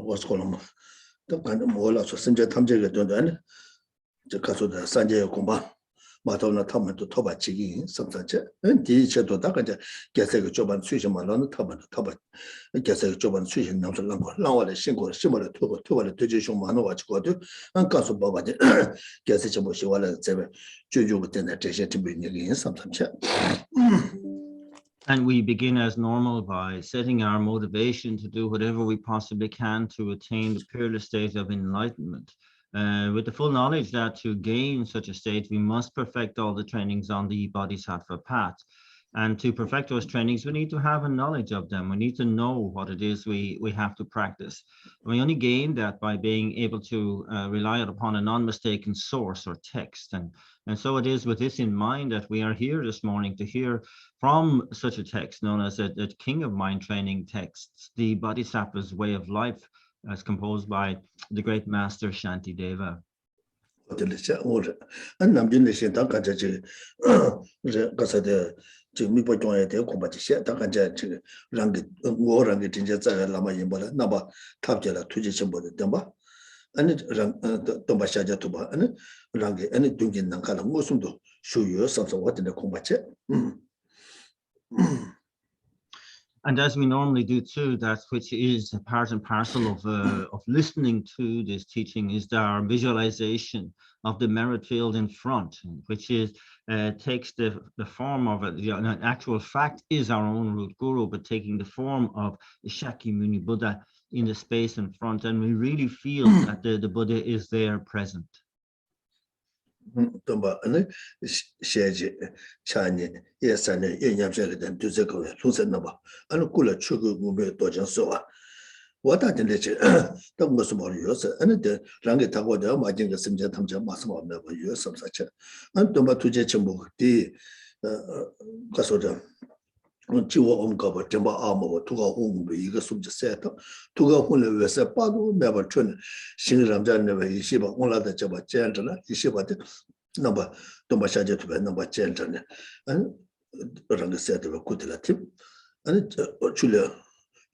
what's called the kind of more of Sanjay Tamjay done the Kaso Sanjay Kumba, Matona Taman to Toba Chigi, sometimes, and teach to Dakaja, gets a job and switch Malon Taban to Toba, gets a job and switch and not now a single similar to the tradition Manowach got to, and Kaso Baba gets a Moshi while Juju within the Geshe to be again sometimes. And we begin as normal by setting our motivation to do whatever we possibly can to attain the peerless state of enlightenment. With the full knowledge that to gain such a state, we must perfect all the trainings on the Bodhisattva path. And to perfect those trainings, we need to have a knowledge of them. We need to know what it is we have to practice. We only gain that by being able to rely upon a non-mistaken source or text. And so it is with this in mind that we are here this morning to hear from such a text known as the King of Mind Training texts, the Bodhisattva's Way of Life, as composed by the great master Shantideva. And as we normally do too, that which is part and parcel of listening to this teaching is our visualization of the merit field in front, which is takes the form of it. An actual fact is our own root guru, but taking the form of Shakyamuni Buddha in the space in front, and we really feel that the Buddha is there present. Tomba and Shaji Chani, yes, and Yamshak and Tuzeko, Lucenaba, and Kula Chugu Mube Dojan Soa. What I did, that was about yours, and the Rangitawa, the Majinga Simja Tamja Masma never use some such a. And Tomba Tujachimbo, the Kasoda. Chiwa Omkaba, Timber Armor, Tuga Home, Yiga Subject, Tuga Hune, Vesa Padu, never turn, Shingram never Yeshiba, only the Jabba Gentleman, Yeshiba, number Tomashaja to be number gentleman, and Ranga said of a Kutila tip, and Chula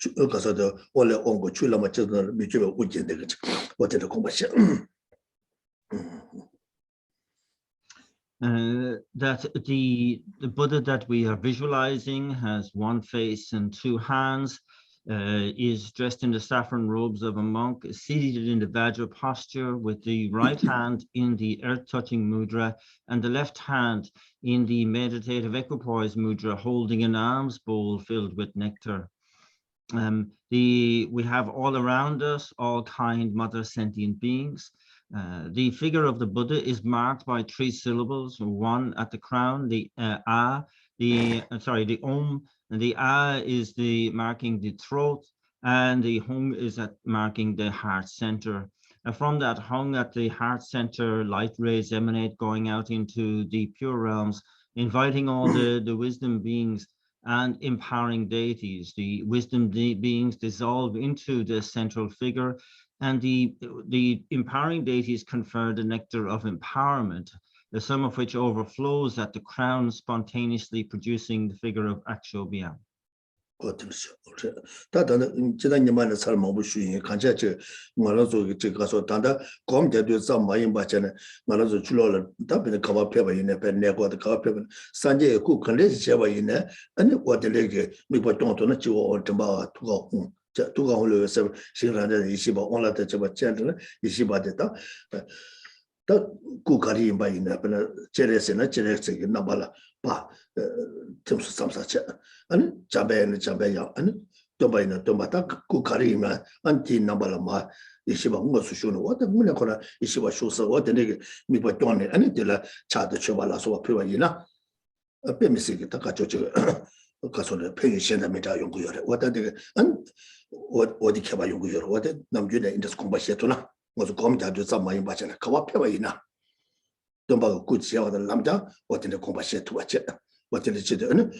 Casada, all Ongo Chula Machina, Mijuba Ujin, what in the commercial. That the Buddha that we are visualizing has one face and two hands, is dressed in the saffron robes of a monk, is seated in the Vajra posture with the right hand in the earth-touching mudra and the left hand in the meditative equipoise mudra, holding an alms bowl filled with nectar. We have all around us all kind mother sentient beings. The figure of the Buddha is marked by 3 syllables, one at the crown, the the Om, and the A is the marking the throat, and the Hung is at marking the heart center. And from that Hung at the heart center, light rays emanate going out into the pure realms, inviting all the wisdom beings and empowering deities. The wisdom beings dissolve into the central figure, and the empowering deities confer the nectar of empowerment, the sum of which overflows at the crown, spontaneously producing the figure of Akshobhya. 다 국가리 인바이나 그나 제레스나 제레스기 나발라 바 틈수 삼사체 아니 자베는 자베야 아니 도바이나 도마다 국가리만 안티 나발마 이시바 무엇을 쇼는 왔다 문에 거나 이시바 쇼서 왔다 내게 미바 돈네 아니 들라 차도 쳐발라서 필요하이나 빼미시기 다 가져져 가서는 팽이 현장에다 연구열에 왔다 되게 안 어디 개발 연구열 왔다 남주네 인더스 공부시했구나 뭐서 검자도 잡마이 받잖아 그와 필요하이나 돈바고 꾸지야와 남자 어떻게 공부시했고 왔지 어떻게 지도는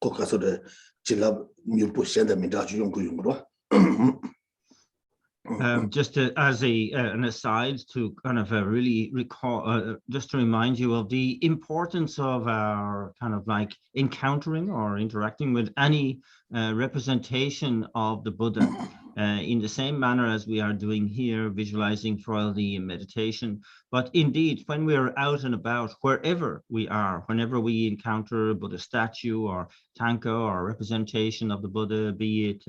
거 가서는 질라 밀부 현장에다 연구용으로 Just as an aside to kind of really recall, just to remind you of the importance of our kind of like encountering or interacting with any representation of the Buddha in the same manner as we are doing here, visualizing for the meditation. But indeed, when we're out and about, wherever we are, whenever we encounter a Buddha statue or tanka or representation of the Buddha, be it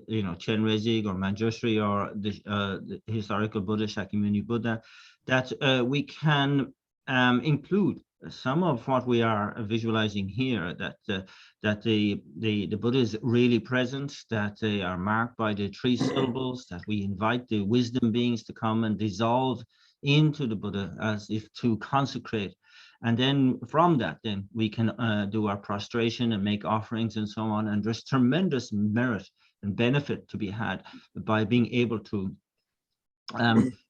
you know, Chenrezig or Manjushri or the historical Buddha, Shakyamuni Buddha, that we can include some of what we are visualizing here, that the Buddha is really present, that they are marked by the 3 syllables, that we invite the wisdom beings to come and dissolve into the Buddha as if to consecrate. And then from that, then we can do our prostration and make offerings and so on. And there's tremendous merit and benefit to be had by being able to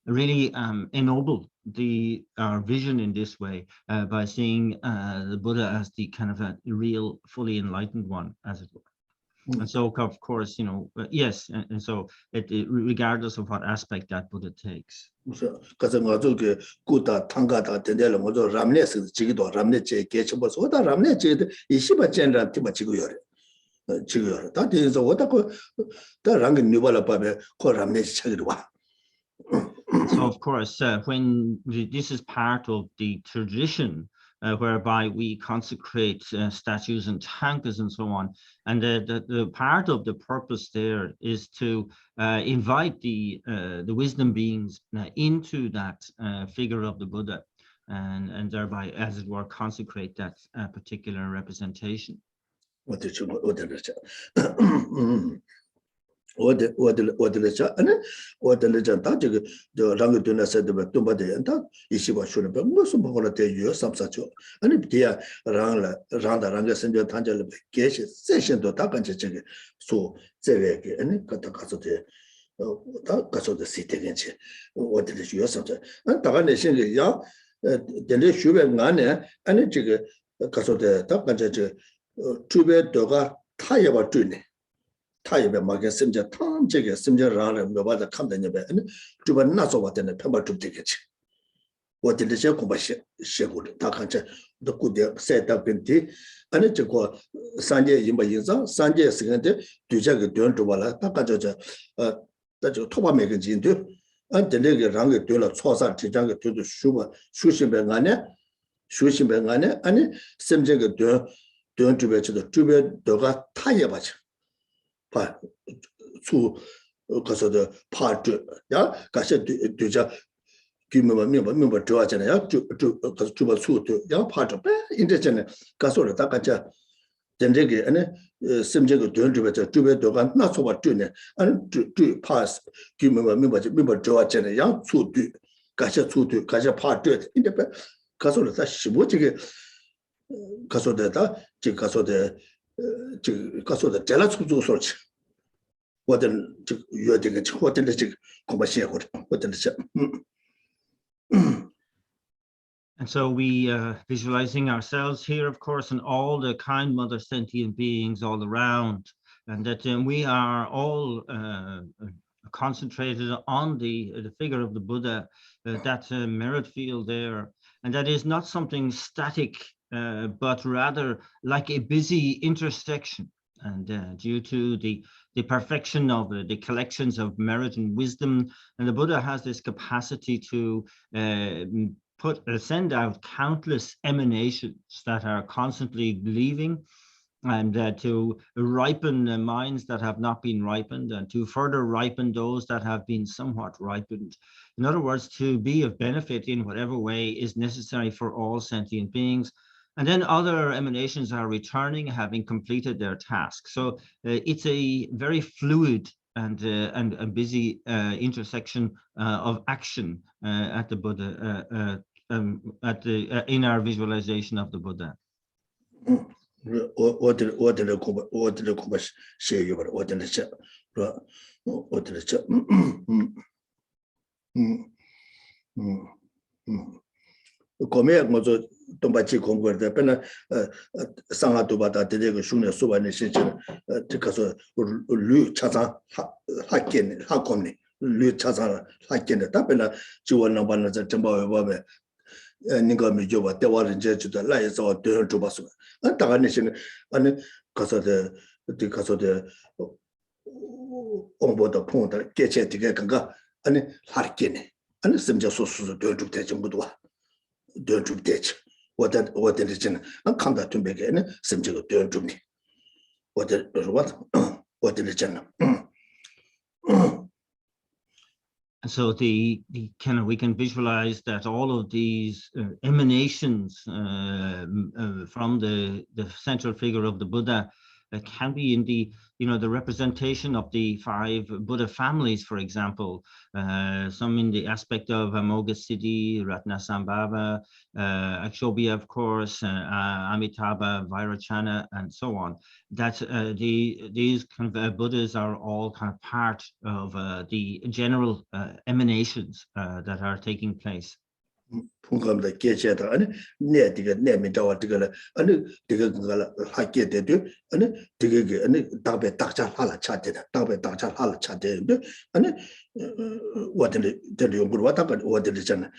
really ennoble our vision in this way by seeing the Buddha as the kind of a real, fully enlightened one, as it were. And so, of course, you know, yes, and so regardless of what aspect that Buddha takes. 그래서 가족의 꾸다 탕가다 된데를 모두 람네스 지기도 람네제 개쳐버서 오다 람네제 이시바 젠라 티바 지고요. 지고요. 다 돼서 오다 다 랑게 뉴발라 바베 코 람네스 차기도 와. So of course, when this is part of the tradition whereby we consecrate statues and tankas and so on, and the part of the purpose there is to invite the wisdom beings into that figure of the Buddha, and thereby, as it were, consecrate that particular representation. 어디래자 아니 어디래자 다 저기 저 랑게 되나 세드베 톰바데한테 이시바 쇼는 무슨 뭐라 대유 삼사죠 아니 디야 랑다 랑게 선저 탄절 게시 세션도 다 간제 저기 소 제외게 아니 갔다 가서데 다 가서데 시테겐체 어디래 요삼자 아니 다가 내신게 야 된데 슈베 안에 아니 저기 가서데 다 간제 저 주베도가 타여바 주네 타입에 맞게 심지어 탐제게 심지어 라는 뭐바다 칸다냐베 주변 나서 왔다네 편바 좀 되겠지 어디서 공부시 시고를 다 간체 또 구대 세답인데 아니 저거 산제 임바 인자 산제 시간대 뒤자게 되는 줘봐라 다 가져져 저 토바 매거진데 안데게 랑게 되라 초사 지장게 되도 슈바 슈신뱅 안에 아니 심제게 되는 주변에도 주변도가 타여봐죠 파 수 가서도 파트 야 가서 되자 규모만 멤버 좋아하잖아요 가서 주바 수도 야 파트 인터넷에 가서를 다 같이 전제게 아니 심제가 되는 주변도가 나서봐 주네 아니 주 파스 규모만 멤버 좋아하잖아요 야 수도 가서 파트 인터넷 가서를 다 15지게 가서다 지 가서도 잘라 주고 소리 어떤 즉 요되게 어떤 즉 고마시하고 어떤 And so we visualizing ourselves here, of course, and all the kind mother sentient beings all around, and that we are all concentrated on the figure of the Buddha, that merit field there, and that is not something static, but rather like a busy intersection. And due to the perfection of the collections of merit and wisdom, and the Buddha has this capacity to send out countless emanations that are constantly leaving, and to ripen minds that have not been ripened, and to further ripen those that have been somewhat ripened. In other words, to be of benefit in whatever way is necessary for all sentient beings. And then other emanations are returning, having completed their task. So it's a very fluid and busy intersection of action at the Buddha, in our visualization of the Buddha. 동바치 공부할 때는 상하도바다 되게 흉내 수반의 실제 가서 류 찾아 학견 학검니 류 찾아 학견에 답변을 지원을 받는 저 정보에 보면 네가 미줘봐 대화를 이제 주다 라에서 대를 줘봤어 다가는 시는 아니 가서데 가서데 홍보도 통도 개체 되게 건가 아니 할게네 아니 심지어 소수도 대를 줄 때 정보도 와 대를 줄 때지 what is in a conduct to begin simply to me. What is in So the kind of, we can visualize that all of these emanations from the central figure of the Buddha can be in the, the representation of the 5 Buddha families, for example, some in the aspect of Amoghasiddhi, Ratnasambhava, Akshobhya, of course, Amitabha, Vairocana, and so on. That these kind of Buddhas are all kind of part of the general emanations that are taking place. 풍감의 계제다 아니 내디가 내면자와 되게 아니 되게 그걸 하게 되도 아니 되게 아니 답에 딱잘 하라 차대다 답에 딱잘 하라 차대는데 아니 어디를 될 연구를 왔다가 어디를잖아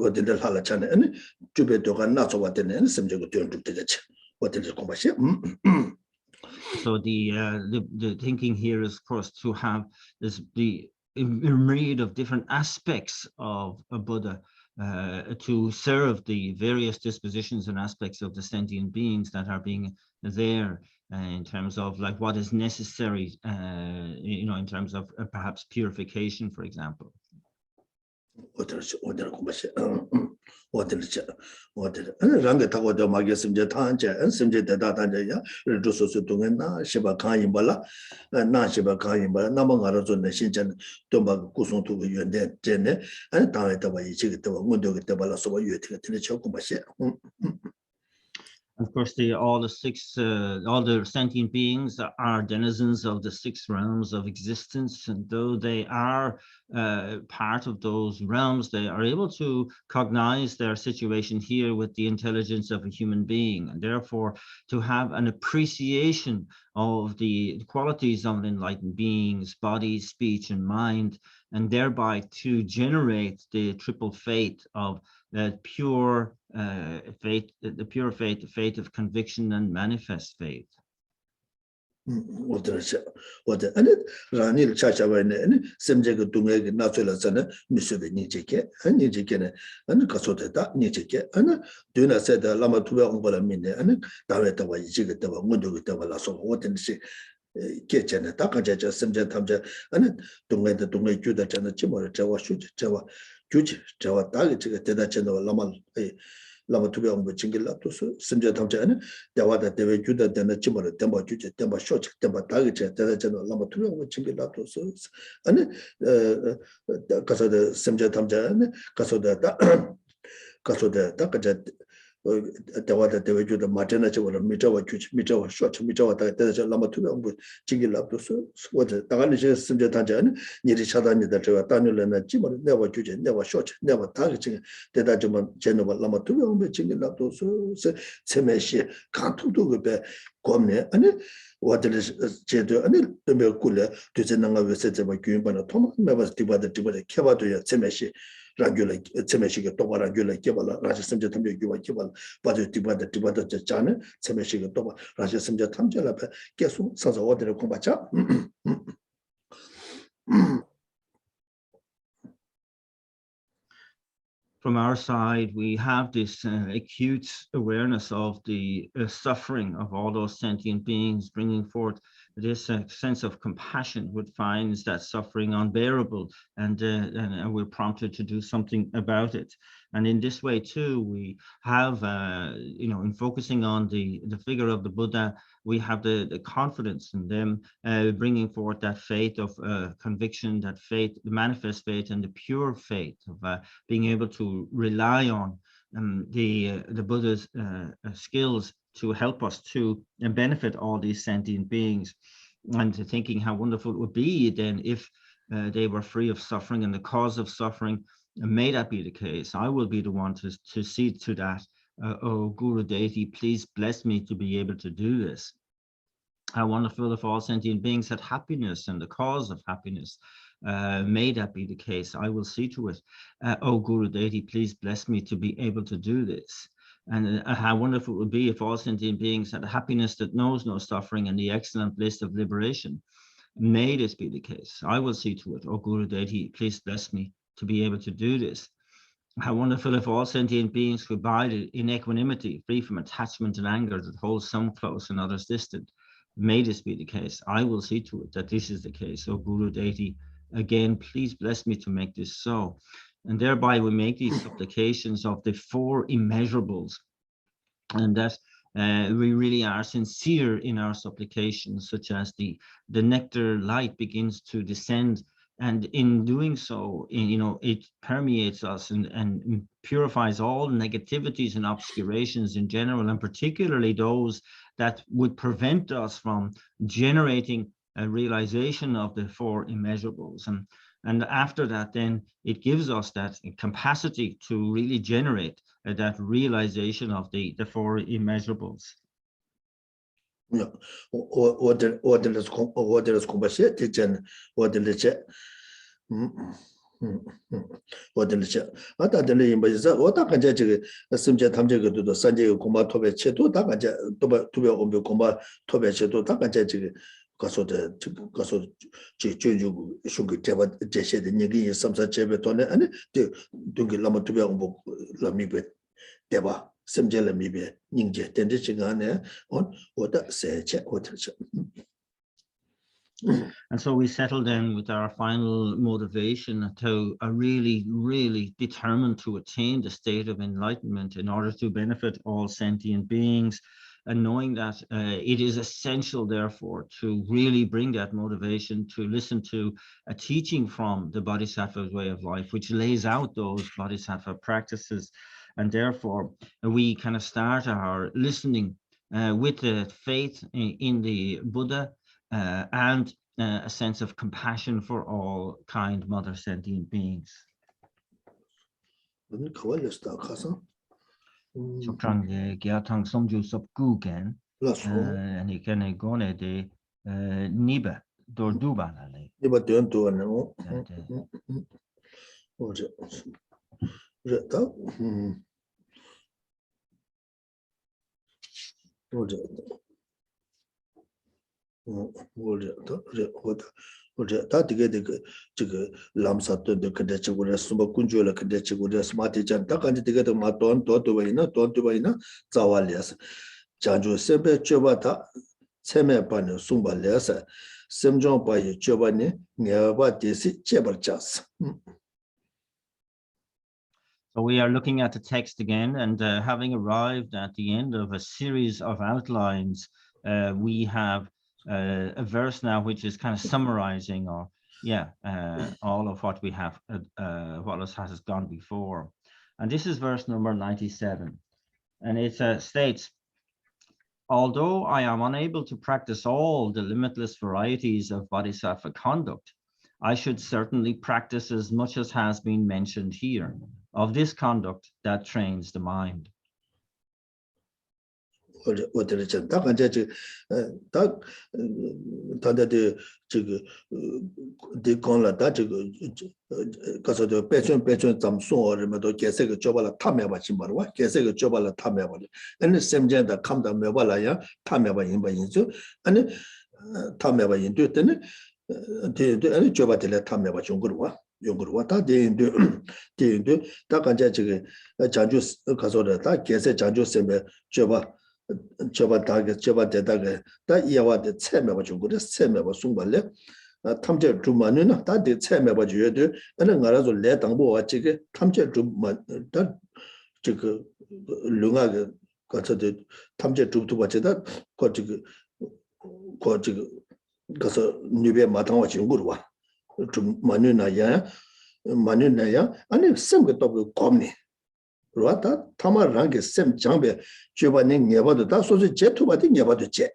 어디를 하라 차네 아니 주변도가 나서 왔다는 심지어 되는 되겠지 어디를 공부하시 So the thinking here is, of course, to have the myriad of different aspects of a Buddha to serve the various dispositions and aspects of the sentient beings that are being there in terms of like what is necessary, in terms of perhaps purification, for example. 랑게 타고도 마게 심제 탄제 심제 대다 단제야 루소스 동에나 시바 가임발라 나 시바 가임발라 남아가로 존네 신전 도마 구송도 연대 제네 아니 당에다 봐 이제 또 문도게 때발라 소바 유에티가 되는 적고 마시 Of course, all the sentient beings are denizens of the 6 realms of existence, and though they are part of those realms, they are able to cognize their situation here with the intelligence of a human being, and therefore to have an appreciation of the qualities of enlightened beings, body, speech, and mind, and thereby to generate the triple fate of pure faith, the pure faith, the faith of conviction and manifest faith. 아니 라니를 찾아와네 아니 심제가 동에게 나서라서는 미스베 니제게 아니제게네 아니 가서다 니제게 아니 되나세다 라마 투베 온거라 민네 아니 다음에다 와 이제게 또 문도게 또 라서 어떤지 계제네 다가자자 심제 탐제 아니 동에다 동에 주다잖아 지모를 저와 슈지 저와 규지 저와 다게 제가 대다잖아 라마 라마 투베 온거 징길라도서 심제 탐제 아니 대화다 대외 주다잖아 지모를 템바 규지 템바 쇼치 템바 다게 제가 대다잖아 라마 투베 온거 징길라도서 아니 가서다 심제 탐제 아니 가서다 가자 대화다 대외주다 마찬가지 저거는 미자와 규칙 미자와 쇼트 미자와 다 대자 라마 투명 뭐 징길랍도서 어제 다가는 제 심제 단자는 니리 차단이다 제가 단일래나 지만 내가 규제 내가 쇼트 내가 다 지금 대다 좀 제노바 라마 투명 뭐 징길랍도서 세메시 간투도 그배 고네 아니 와들 제도 아니 또 꿀래 되는가 왜서 뭐 교인반을 토마 매버 디바다 켜봐도야 세메시 라귤라 세메시가 또바 라귤라 개발라 라지 심제 탐제 교와 개발 바저 디바다 자네 세메시가 또바 라지 심제 탐제라 계속 서서 어디를 공부하자 From our side, we have this acute awareness of the suffering of all those sentient beings, bringing forth this sense of compassion, which finds that suffering unbearable, and we're prompted to do something about it. And in this way too, we have, in focusing on the figure of the Buddha, we have the confidence in them bringing forth that faith of conviction, that faith, the manifest faith, and the pure faith of being able to rely on the Buddha's skills to help us to benefit all these sentient beings, and to thinking how wonderful it would be then if they were free of suffering and the cause of suffering. May that be the case. I will be the one to see to that. Oh, Guru Deity, please bless me to be able to do this. How wonderful if all sentient beings had happiness and the cause of happiness. May that be the case. I will see to it. Oh, Guru Deity, please bless me to be able to do this. And how wonderful it would be if all sentient beings had happiness that knows no suffering and the excellent bliss of liberation. May this be the case. I will see to it. Oh, Guru Deity, please bless me to be able to do this. How wonderful if all sentient beings could abide in equanimity, free from attachment and anger that holds some close and others distant. May this be the case. I will see to it that this is the case. Oh, Guru Deity, again, please bless me to make this so. And thereby we make these supplications of the four immeasurables, and that we really are sincere in our supplications, such as the nectar light begins to descend, and in doing so, it permeates us and purifies all negativities and obscurations in general, and particularly those that would prevent us from generating a realization of the four immeasurables. And after that, then it gives us that capacity to really generate that realization of the four immeasurables. Yeah. 가서 제주 슈기 제바 제시의 얘기 삼사 제베톤에 아니 동기 라마 투베 뭐 라미베 대바 심젤라 미베 닝제 된데 시간에 온 오다 세체 오트죠. And so we settled in with our final motivation to really, really determined to attain the state of enlightenment in order to benefit all sentient beings, and knowing that it is essential, therefore, to really bring that motivation to listen to a teaching from the Bodhisattva's way of life, which lays out those Bodhisattva practices. And therefore, we kind of start our listening with the faith in the Buddha, and a sense of compassion for all kind mother sentient beings. Chokchang gyatang somju sop gugen, and he can go de niba dor duba nale. Niba don do no. 다 되게 그 람사도 근데 저거를 숨어 군주를 근데 저거를 스마트 잔다 간지 되게 돈 바이나 자왈이야서 자주 세베 줘봐다 세메반을 숨발려서 semjong bayi chobani ngeba desi chebarjas. So we are looking at the text again, and having arrived at the end of a series of outlines, we have a verse now which is kind of summarizing, or all of what we have, what has gone before. And this is verse number 97, and it states, although I am unable to practice all the limitless varieties of Bodhisattva conduct, I should certainly practice as much as has been mentioned here, of this conduct that trains the mind. 용거와 다 대인도 다 간자 저기 자주 가서다 개세 자주 셈에 줘봐 저바 대다게 다 이와데 체메바 중고데 체메바 송발레 탐제 주만은 다데 체메바 주여도 어느 나라도 내 당보와 지게 탐제 주만 다 지그 룽하게 가서도 탐제 주도 받자다 거 지그 가서 뉴베 마당와 중고로 와 주만은아야 만은아야 아니 생각도 겁니 로아타 타마랑게 셈 장베 주바는 녀바도 다 소지 제투바도 녀바도 제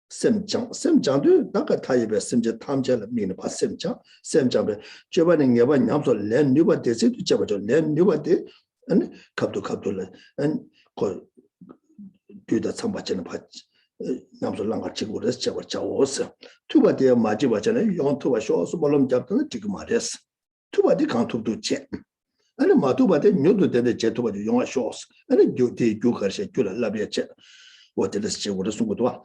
셈장도 다가 타입에 셈제 탐제를 미는 바 셈장 셈장베 주바는 녀바 냠소 렌 뉴바 데세도 잡아줘 렌 뉴바데 아니 갑도래 안거 뒤다 참바지는 바 냠소 랑가 치고를 잡아줘 투바데 마지바잖아요 용투바 쇼스 볼럼 잡던 지금 말했어 투바데 강투도 제 아니 마토바데 뇨도 되는 제토바도 영화 쇼스 아니 교티 교카르세 교라 라비아체 어때서 제고를 숨고도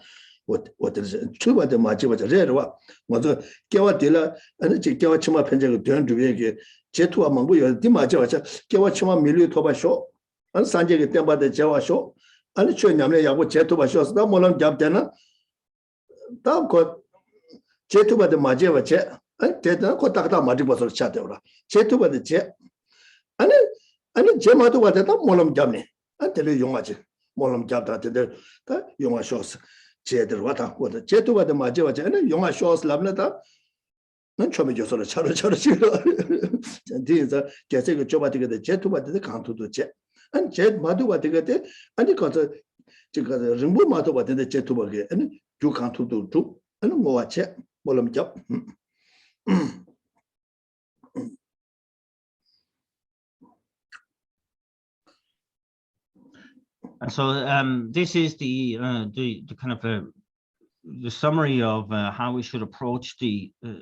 어때서 투바데 마지바자 레르와 먼저 개와딜라 아니 제 개와 치마 편제가 된 주변에 제토와 망고요 디마자자 개와 치마 밀리 토바쇼 안 산제게 땜바데 제와쇼 아니 최냠래 야고 제토바 쇼스다 몰랑 잡잖아 다고 제토바데 마제와체 아니 대다 코딱다 마지바서 차대오라 제토바데 제 아니 제마도 와대다 몰람 잡네 안텔레 용하지 몰람 잡다 다 용하 쇼스 제들 와다 와다 제도 와다 맞아와지 아니 용하 쇼스 랍나다 난 처음에 줘서 차로 치러 진짜 계속 줘봐되게 제도 와다 강토도 제 아니 제 마도 와되게 아니 가서 제가 림보 마도 와되 제도 와게 아니 주 강토도 주 아니 뭐 와체 몰람 잡 And so this is the kind of the summary of how we should approach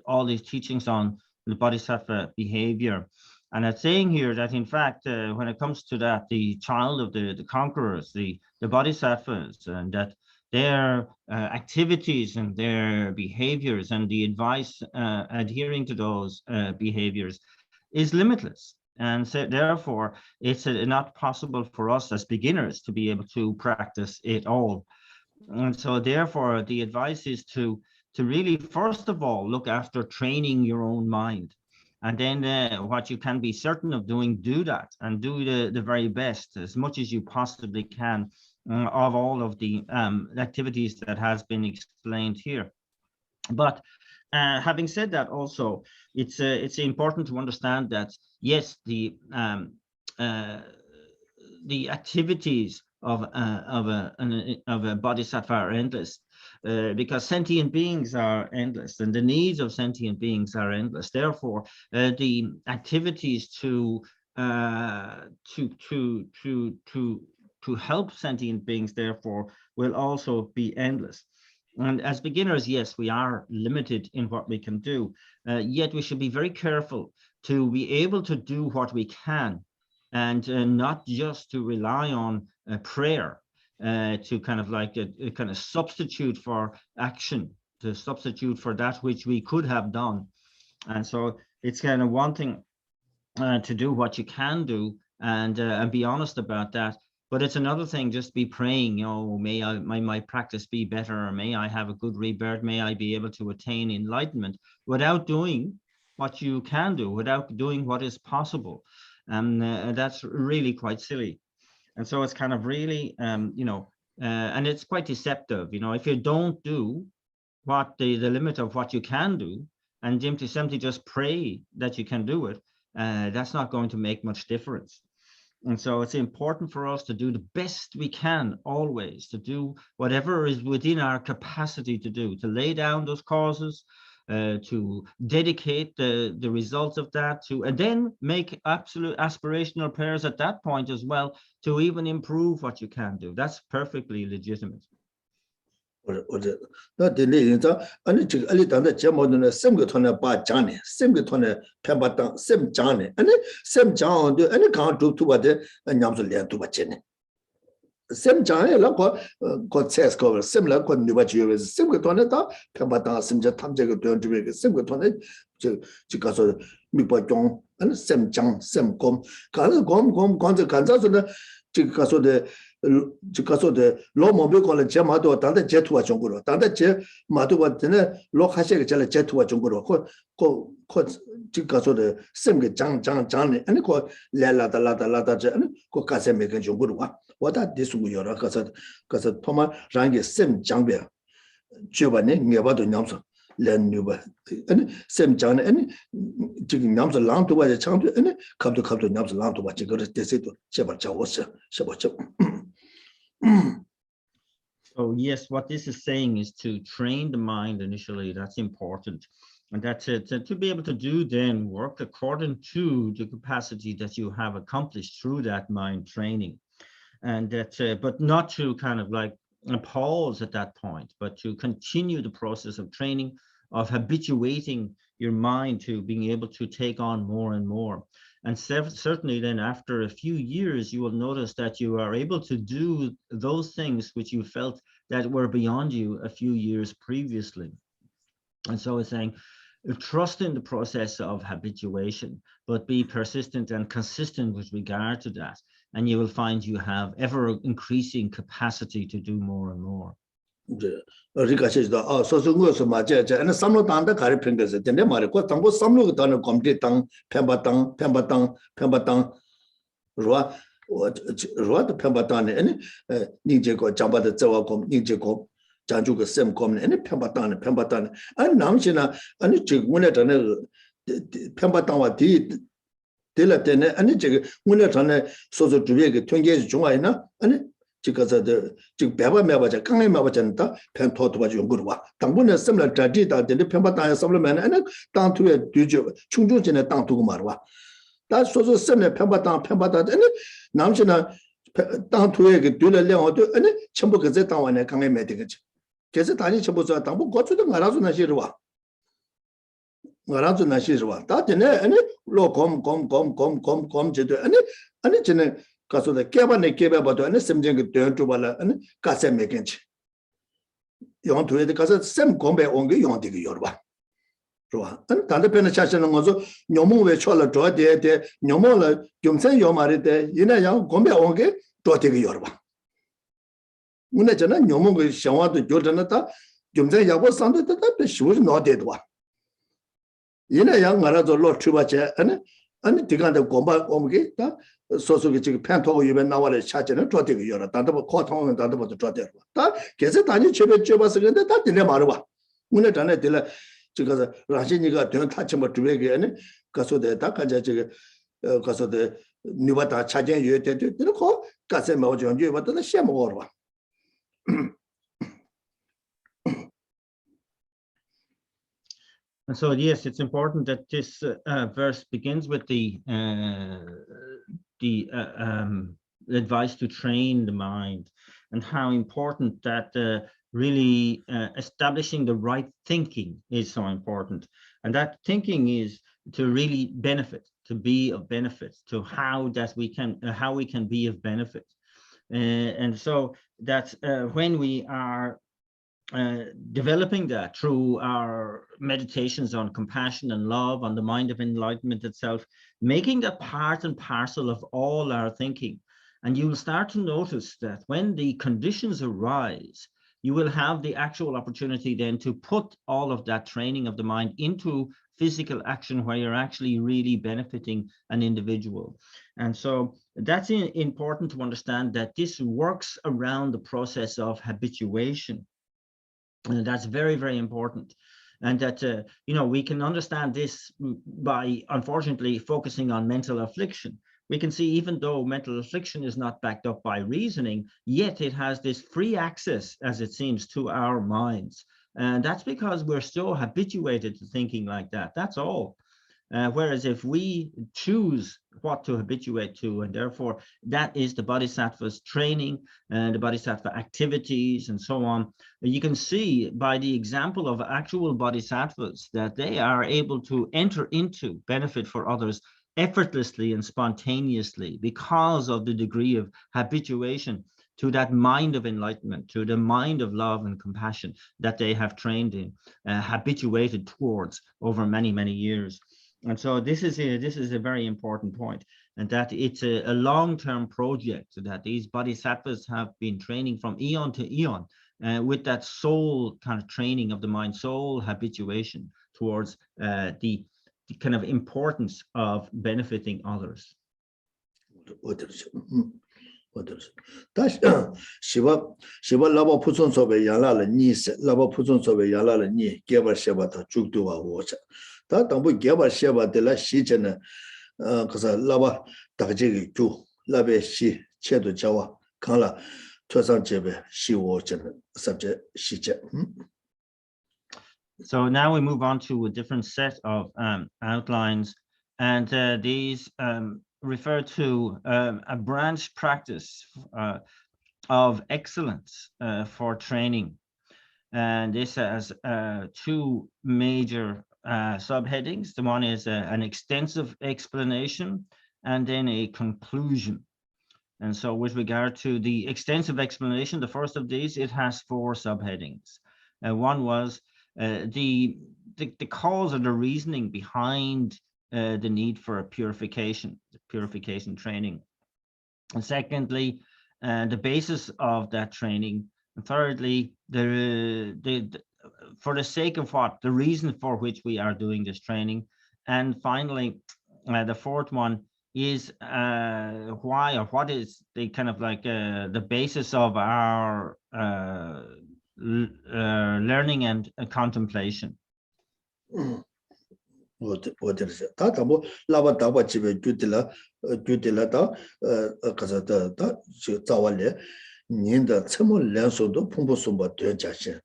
all these teachings on the Bodhisattva behavior. And it's saying here that in fact, when it comes to that, the child of the conquerors, the Bodhisattvas, and that their activities and their behaviors and the advice adhering to those behaviors is limitless. And so therefore, it's not possible for us as beginners to be able to practice it all. And so therefore, the advice is to really, first of all, look after training your own mind. And then what you can be certain of doing, do that and do the very best as much as you possibly can of all of the activities that has been explained here. But having said that, also, it's important to understand that, yes, the activities of a bodhisattva are endless, because sentient beings are endless, and the needs of sentient beings are endless. Therefore, the activities to help sentient beings, therefore, will also be endless. And as beginners, yes, we are limited in what we can do, yet we should be very careful to be able to do what we can, and not just to rely on prayer to kind of like a kind of substitute for action, to substitute for that which we could have done. And so it's kind of one thing to do what you can do and be honest about that. But it's another thing just be praying, you know, may my practice be better, or may I have a good rebirth, may I be able to attain enlightenment, without doing what you can do, without doing what is possible. And that's really quite silly. And so it's kind of really, you know, and it's quite deceptive, you know, if you don't do what the limit of what you can do, and simply just pray that you can do it, that's not going to make much difference. And so it's important for us to do the best we can always, to do whatever is within our capacity to do, to lay down those causes, to dedicate the results of that, and then make absolute aspirational prayers at that point as well, to even improve what you can do. That's perfectly legitimate. 나 딜레인자 아니 지금 알리단데 제모드는 셈거톤에 바 장네 셈거톤에 펜바당 셈 장네 아니 셈 장도 아니 강 두투바데 냠서 렌투바체네 셈 장에 라고 고체스코 셈라 고 니바지요 셈거톤에 다 펜바당 셈자 탐제가 되는 주베 셈거톤에 저 가서 미바종 아니 셈장 셈곰 가는 곰 간자서는 지금 가서데 지가서 로 모비 걸 제마도 단다 제투와 정고로 단다 제 마도와 되네 로 하셔게 잘 제투와 정고로 코 지가서 셈게 장장장네 아니 코 라라다라다라다 아니 코 가세 메게 정고로 와다 디수고 여러 가서 토마 랑게 셈 장배 주바네 녀바도 냠서 렌뉴바 아니 셈 장네 아니 지금 냠서 랑도바 장도 아니 갑도 냠서 랑도바 지거를 대세도 제발 자워서 셔버쳐. So yes, what this is saying is to train the mind initially. That's important, and that's it. To be able to do then work according to the capacity that you have accomplished through that mind training, and that, but not to kind of like pause at that point, but to continue the process of training, of habituating your mind to being able to take on more and more. And certainly then after a few years, you will notice that you are able to do those things which you felt that were beyond you a few years previously. And so it's saying, trust in the process of habituation, but be persistent and consistent with regard to that. And you will find you have ever increasing capacity to do more and more. 리가시도 소소고서 맞아. 저 삼로 단다 가르친 거서 근데 말고 당고 삼로 단을 검지 땅 편바땅 로아 로아도 편바땅네 아니 닝제고 잡아도 저와고 닝제고 자주고 셈kom네 아니 편바땅네 아니 남시나 아니 지금에 전에 편바땅와 뒤 될때네 아니 지금 오늘 전에 소소 주변에 통계 중앙이나 아니 지가서 지금 배바매바자 강매매바자는다 펜토도바지 연구로 와 당분에 섬을 자지다 되는데 편바땅에 섬을면 아니 땅투에 뒤죠 충중전에 땅두고 말와 다 소소 섬에 편바땅 아니 남시나 땅투에 그 뒤려려도 아니 전부 그제 땅원에 강매매 되겠지 그래서 다니 전부서 당부 고추도 알아서 나시로 와 알아서 나시로 와 다되네 아니 로곰 제도 아니 저는 가서 개발네 개발봐도 아니 sem쟁이 되어줘봐라 아니 가세 메겐치 용도에 가서 셈 공배 온게 용되게 열어봐 좋아 아니 단대편에 차시는 거서 녀몽 왜 쳐라 줘야 돼 녀몽을 좀선 요말이 돼 이나야 공배 온게 또 되게 열어봐 오늘 저는 녀몽을 샤와도 jordanata 좀선 야고 산도 다 쉬워 넣어대도 와 이나야 말아서 로 추바체 아니 디간데 공바 온게 다 소소게 지금 펜토고 유변 나와래 차제는 저되게 열어 단도 코통은 단도 저되고 다 계속 다니 집에 줘봐서 근데 다 들려 말어 봐 오늘 전에 들려 지금 라신이가 되는 타치뭐 주베게 아니 가서대 다 가자 지금 가서대 니바다 차제 유에 되고 가서 뭐 전주 받다 시험 먹어 봐 And so, yes, it's important that this verse begins with the advice to train the mind, and how important that really establishing the right thinking is so important. And that thinking is to really benefit, to be of benefit, to how we can be of benefit. And so that when we are developing that through our meditations on compassion and love, on the mind of enlightenment itself, making that part and parcel of all our thinking. And you will start to notice that when the conditions arise, you will have the actual opportunity then to put all of that training of the mind into physical action where you're actually really benefiting an individual. And so that's important to understand that this works around the process of habituation. And that's very, very important. And that, we can understand this by, unfortunately, focusing on mental affliction. We can see even though mental affliction is not backed up by reasoning, yet it has this free access, as it seems, to our minds. And that's because we're so habituated to thinking like that. That's all. Whereas if we choose what to habituate to, and therefore that is the Bodhisattva's training and the Bodhisattva activities and so on, you can see by the example of actual Bodhisattvas that they are able to enter into benefit for others effortlessly and spontaneously because of the degree of habituation to that mind of enlightenment, to the mind of love and compassion that they have trained in, habituated towards over many, many years. And so this is a very important point. and that it's a long-term project, that these bodhisattvas have been training from eon to eon with that soul kind of training of the mind, soul habituation towards the kind of importance of benefiting others. Shiva laba puson sobe yala la ni se laba puson sobe yala la ni geba sheba ta chukdu wa wocha ta tambu geba sheba de la shi chena kasa laba takje gi ju labe shi chedo jawa kala twasang jebe shi wo chena sabje shi che. So now we move on to a different set of outlines, and these refer to a branch practice of excellence for training. And this has two major subheadings. The one is an extensive explanation and then a conclusion. And so with regard to the extensive explanation, the first of these, it has four subheadings. One was the cause or the reasoning behind the need for a purification training. And secondly, the basis of that training. And thirdly, for the sake of what, the reason for which we are doing this training. And finally, the fourth one is why, or what is the kind of like the basis of our learning and contemplation. What is it? Tatamo lava daba chibe jutila da kazata da zawale ninda tsemo lenso do pumbo sumba tuenjashin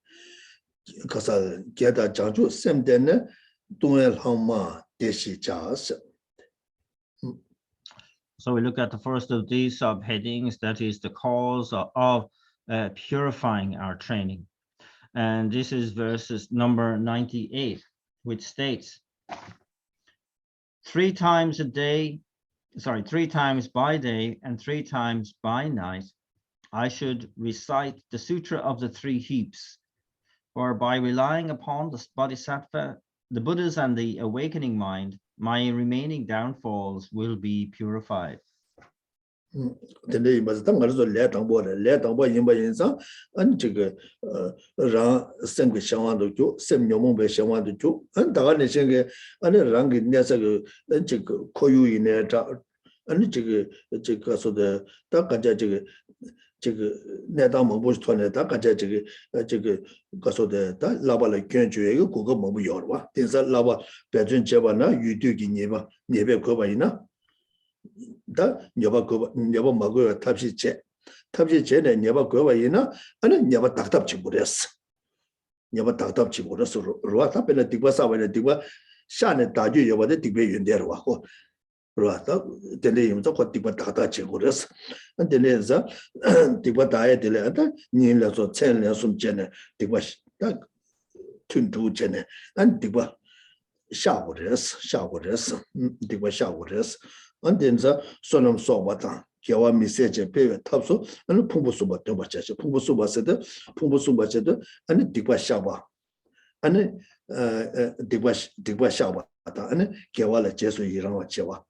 kasa geda janju semdene duel hama deshi jas. So we look at the first of these subheadings, that is the cause of purifying our training. And this is verses number 98, which states, 3 times by day and 3 times by night, I should recite the Sutra of the 3 heaps, for by relying upon the Bodhisattva, the Buddhas and the awakening mind, my remaining downfalls will be purified. Today, but the let on board in by inside, and Jigger Ran Sangue Shawan to do, Sam Yomon by Shawan to do, and Dagani Senge, and a rank in Nessa, and Jig Koyu in a jar, and Jig so the Dakaja Jig Nedam Bush Tone, Dakaja Jig Gaso de Lava like Kenju, Google Mobu Yorwa, things that Lava Bedrin Javana, you do Gineva, Neve Kobaina. Da nyaba mago tabshi che ne nyaba go ina ane nyaba taktab chi bures ruwa ta pena tikwa sa wa tikwa sha ne da ju yoba de tikbe yun der wa ko ruwa ta tele yim to ko tikwa takta chi bures an tele za tikwa da ya tele ata ni la so chen le sum che ne tikwa ta tun tu che ne an tikwa sha bures tikwa sha bures. And then the Sonam Sobata, Kiawa message pay tapso, and Pumbo Suba Tobacha, Pumbo Suba said, Pumbo Suba said, and Digwa Shaba, and Digwa Shaba, and Kiawala Jesu Irama Chewa,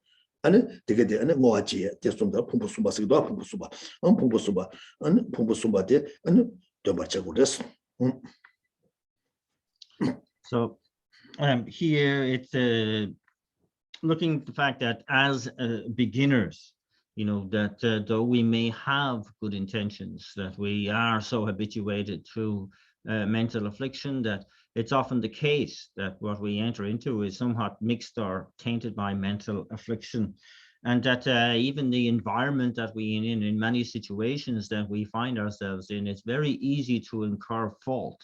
and Digade and Moachi, just from the Pumbo Suba, Pumbo Suba, and Pumbo Suba, and Pumbo Suba, and Tobacha Godes. So here it's looking at the fact that as beginners, that though we may have good intentions, that we are so habituated to mental affliction that it's often the case that what we enter into is somewhat mixed or tainted by mental affliction, and that even the environment that we are in many situations that we find ourselves in, it's very easy to incur fault.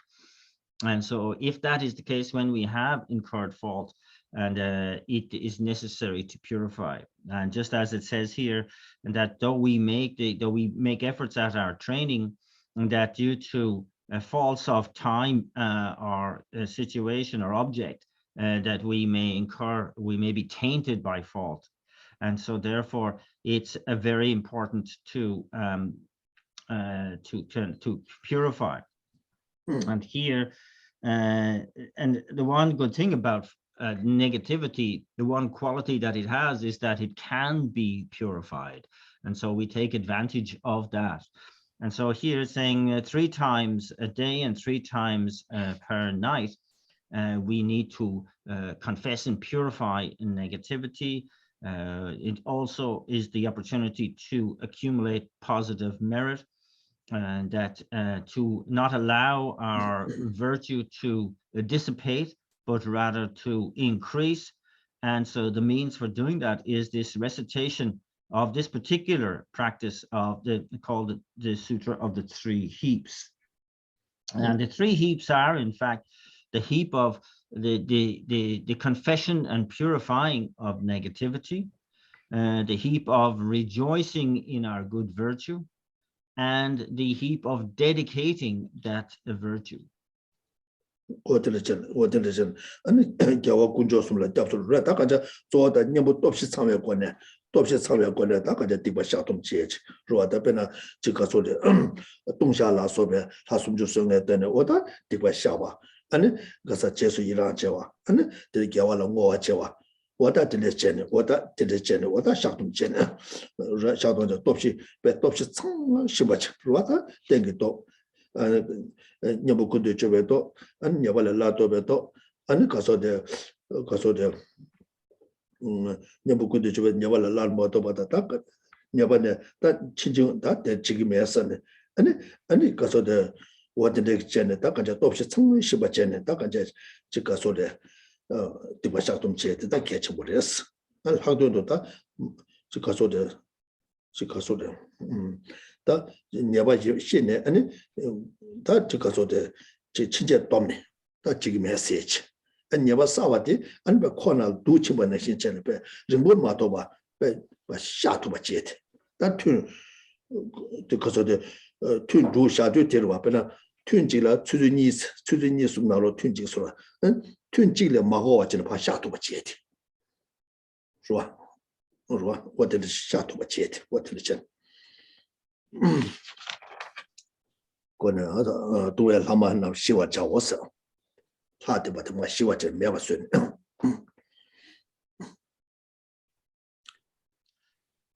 And so if that is the case when we have incurred fault, and it is necessary to purify. And just as it says here, and that though we make efforts at our training, and that due to faults of time or a situation or object that we may be tainted by fault. And so therefore it's very important to purify. And here, and the one good thing about negativity, the one quality that it has is that it can be purified. And so we take advantage of that. And so here it's saying 3 times a day and 3 times per night, we need to confess and purify negativity. It also is the opportunity to accumulate positive merit, and that to not allow our virtue to dissipate, but rather to increase. And so the means for doing that is this recitation of this particular practice of called the Sutra of the 3 heaps. And the 3 heaps are, in fact, the heap of the confession and purifying of negativity, the heap of rejoicing in our good virtue, and the heap of dedicating that virtue. Wada diligent, wada diligent, wada shaktum chen, shaktum chen, topshi tsang shibach, wada tengi to, nyabu kudu chube to, and nyabala la tobe to, and kaso de, nyabu kudu chube, nyabala la moto bata tak, nyabane, that chinching, that de chigi measan, and kaso de, wada de chen, takaja topshi tsang shibach chen, takaja chikaso de, Tiba shaktum che, that catch what is. And how do that? Chikaso de, that never shin, and that Chikaso de Chinja Domni, that Jig message. And never saw it, and the corner do chibanation channel, Rimbo Matoba, but Shatuba jet. That tune, because of the tune do Shadu Terwapena, Tunjila, to the knees, of Naro Tunjisora, and Tunjila Maho in a Shatuba jet. What did Shatuba jet? What did it? Gonna do a Laman of Shiva Jawasa. Hard but my Shiva never soon.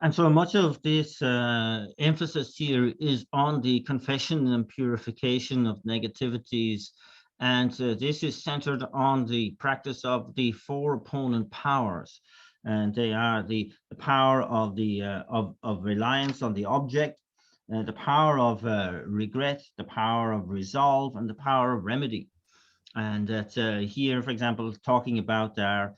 And so much of this emphasis here is on the confession and purification of negativities. And this is centered on the practice of the 4 opponent powers. And they are the power of the of reliance on the object, the power of regret, the power of resolve, and the power of remedy. And that here, for example, talking about our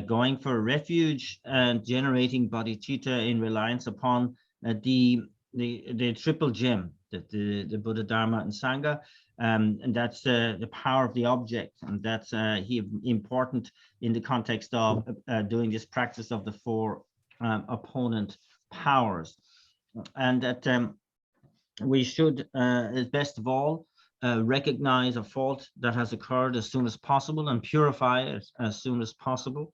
going for refuge and generating bodhicitta in reliance upon the triple gem, the Buddha, Dharma, and Sangha, and that's the power of the object, and that's important in the context of doing this practice of the 4 opponent powers, and that we should, as best of all, recognize a fault that has occurred as soon as possible and purify it as soon as possible.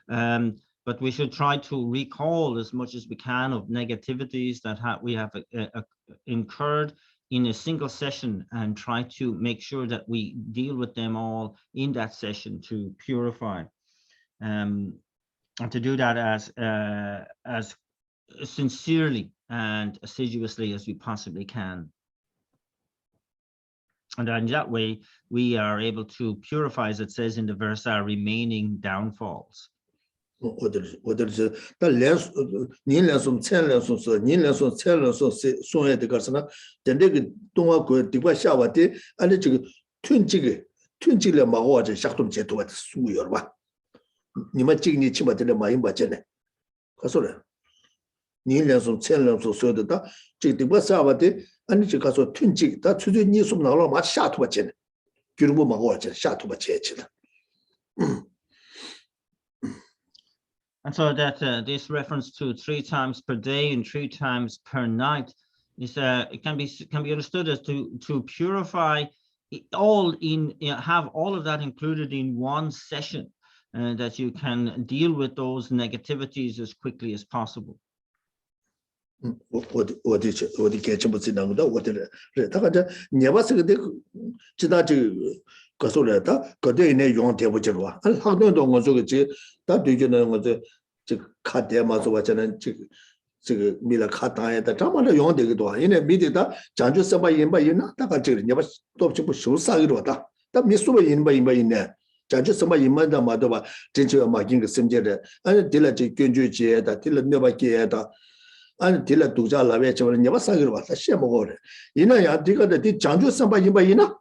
But we should try to recall as much as we can of negativities that we have incurred in a single session, and try to make sure that we deal with them all in that session to purify, and to do that as sincerely and assiduously as we possibly can. And in that way, we are able to purify, as it says in the verse, our remaining downfalls. And she got so tunjig that to the news of Nala much shot watch in Guruma watch and shot watch. And so that this reference to 3 times per day and 3 times per night is it can be understood as to purify all in, have all of that included in one session, that you can deal with those negativities as quickly as possible. What did catch up with what did never say the Chitaji 가서래다 거대네 용 대부지로와 학동도 원소게 다 되게는 거저 저 카데 맞아 왔잖아 지금 미라 카타에다 잠만에 용 되기도 이네 미디다 장주 서바 인바 이나 다가 지금 내가 또 좀 쇼사기로 왔다 다 미소바 인바 있네 장주 서바 인마다 마도바 진짜 막인 그 심제래 아니 딜라지 견주지에다 딜라 내바기에다 아니 딜라 두자 라베 저는 내가 사기로 왔다 시에 먹어래 이나야 네가 네 장주 서바 인바 이나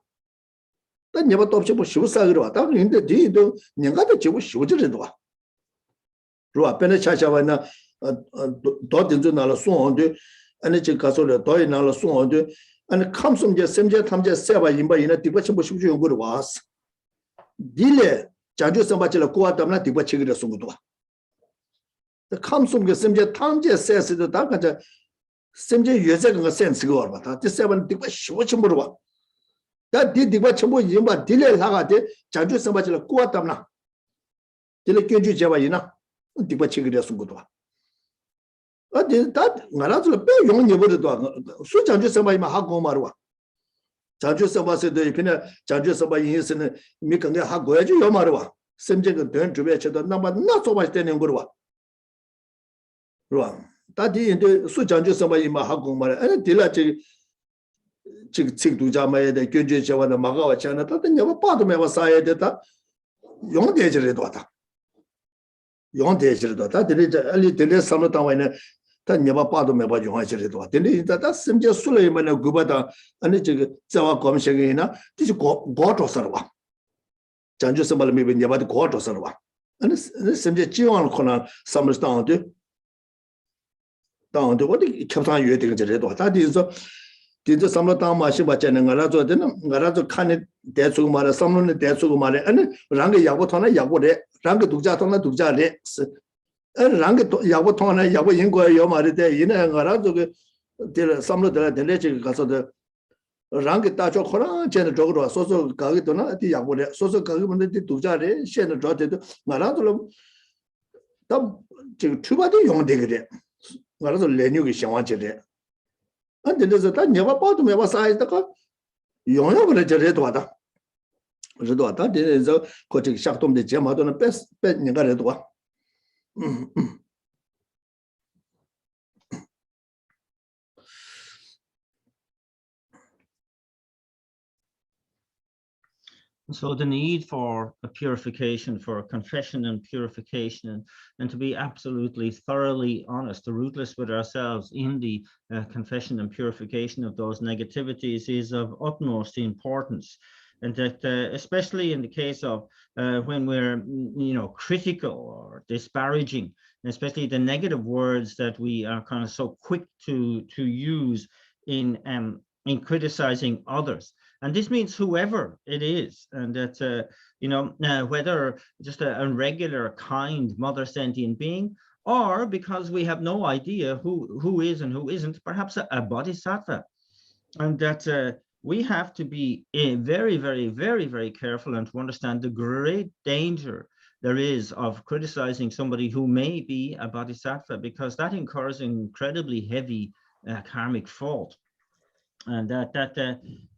나 내가 또 없이 쇼사기로 왔다 근데 뒤도 내가 또 지고 쇼지래도 와 루아 페네 차샤와나 더 된저 나라 송원데 아니 지 가서래 더이 나라 송원데 아니 감성제 샘제 탐제 세바 임바 이나 디바치 뭐 쉽지 연구를 왔어 딜레 자주 선바치라 고아담나 디바치 그래 송도 와 감성제 샘제 탐제 세스도 다 가자 샘제 여자가 센스가 와 다 세바는 디바 쉬워치 물어 봐 다 디바치 뭐 임바 딜레 하가데 자주 선바치라 고아담나 딜레 견주 제바 이나 디바치 그래 송도 와 어디 다 나라들 배 용이 버려도 수장주 서바이만 하고 말와 장주 서바서도 그냥 장주 서바 인스는 미కం게 하고 해야지 요 말와 심지가 된 주변에 쳐도 나만 나 서바 되는 거와 그럼 다디 이제 수장주 서바이만 하고 말아 아니 딜라지 즉 두자마에 대 견제 저와는 막아와 잖아 다들 내가 봐도 매와 사야 되다 용대지래도 왔다 용대지래도 다 들이 알리 들이 삼로 당와는 다 내가 봐도 매봐 용하지래도 왔다 근데 다 심지어 술레만의 그보다 아니 저기 자와 검색이나 뒤지 고조서로 와 장주 선발 매번 내가도 고조서로 와 아니 심지어 지원 코나 삼르스타운데 다운데 어디 겹상 유에 되는 저래도 왔다 뒤에서 진짜 삼로당 마시 받자는 거라서 되는 거라서 칸에 대수고 말에 삼로는 대수고 말에 아니 랑게 야고 통나 야고래 랑게 독자 통나 독자래 아니 랑게 야고 통나 야고 인거요 말에 돼 이네 거라서 그 삼로들 될레지 가서도 랑게 따져 코나 쟤는 저거로 소소 가게 도나 디 야고래 소소 가게 뭔데 독자래 셴을 줘도 말아도 다 지금 투바도 용돼 그래 말아서 레뉴기 상황지래 근데 그래서 다 내가 봐도 매봐 사이다가 용역을 저래도 왔다. 그래도 왔다. 그래서 거기 시작dom데 제마도는 빼 내가 해도 와. So the need for a purification, for confession and purification, and to be absolutely thoroughly honest, ruthless with ourselves in the confession and purification of those negativities is of utmost importance. And that especially in the case of when we're, critical or disparaging, especially the negative words that we are kind of so quick to use in criticizing others. And this means whoever it is, and that, whether just a regular, kind, mother sentient being, or because we have no idea who is and who isn't, perhaps a bodhisattva. And that we have to be very, very, very, very careful and to understand the great danger there is of criticizing somebody who may be a bodhisattva, because that incurs incredibly heavy karmic fault. And that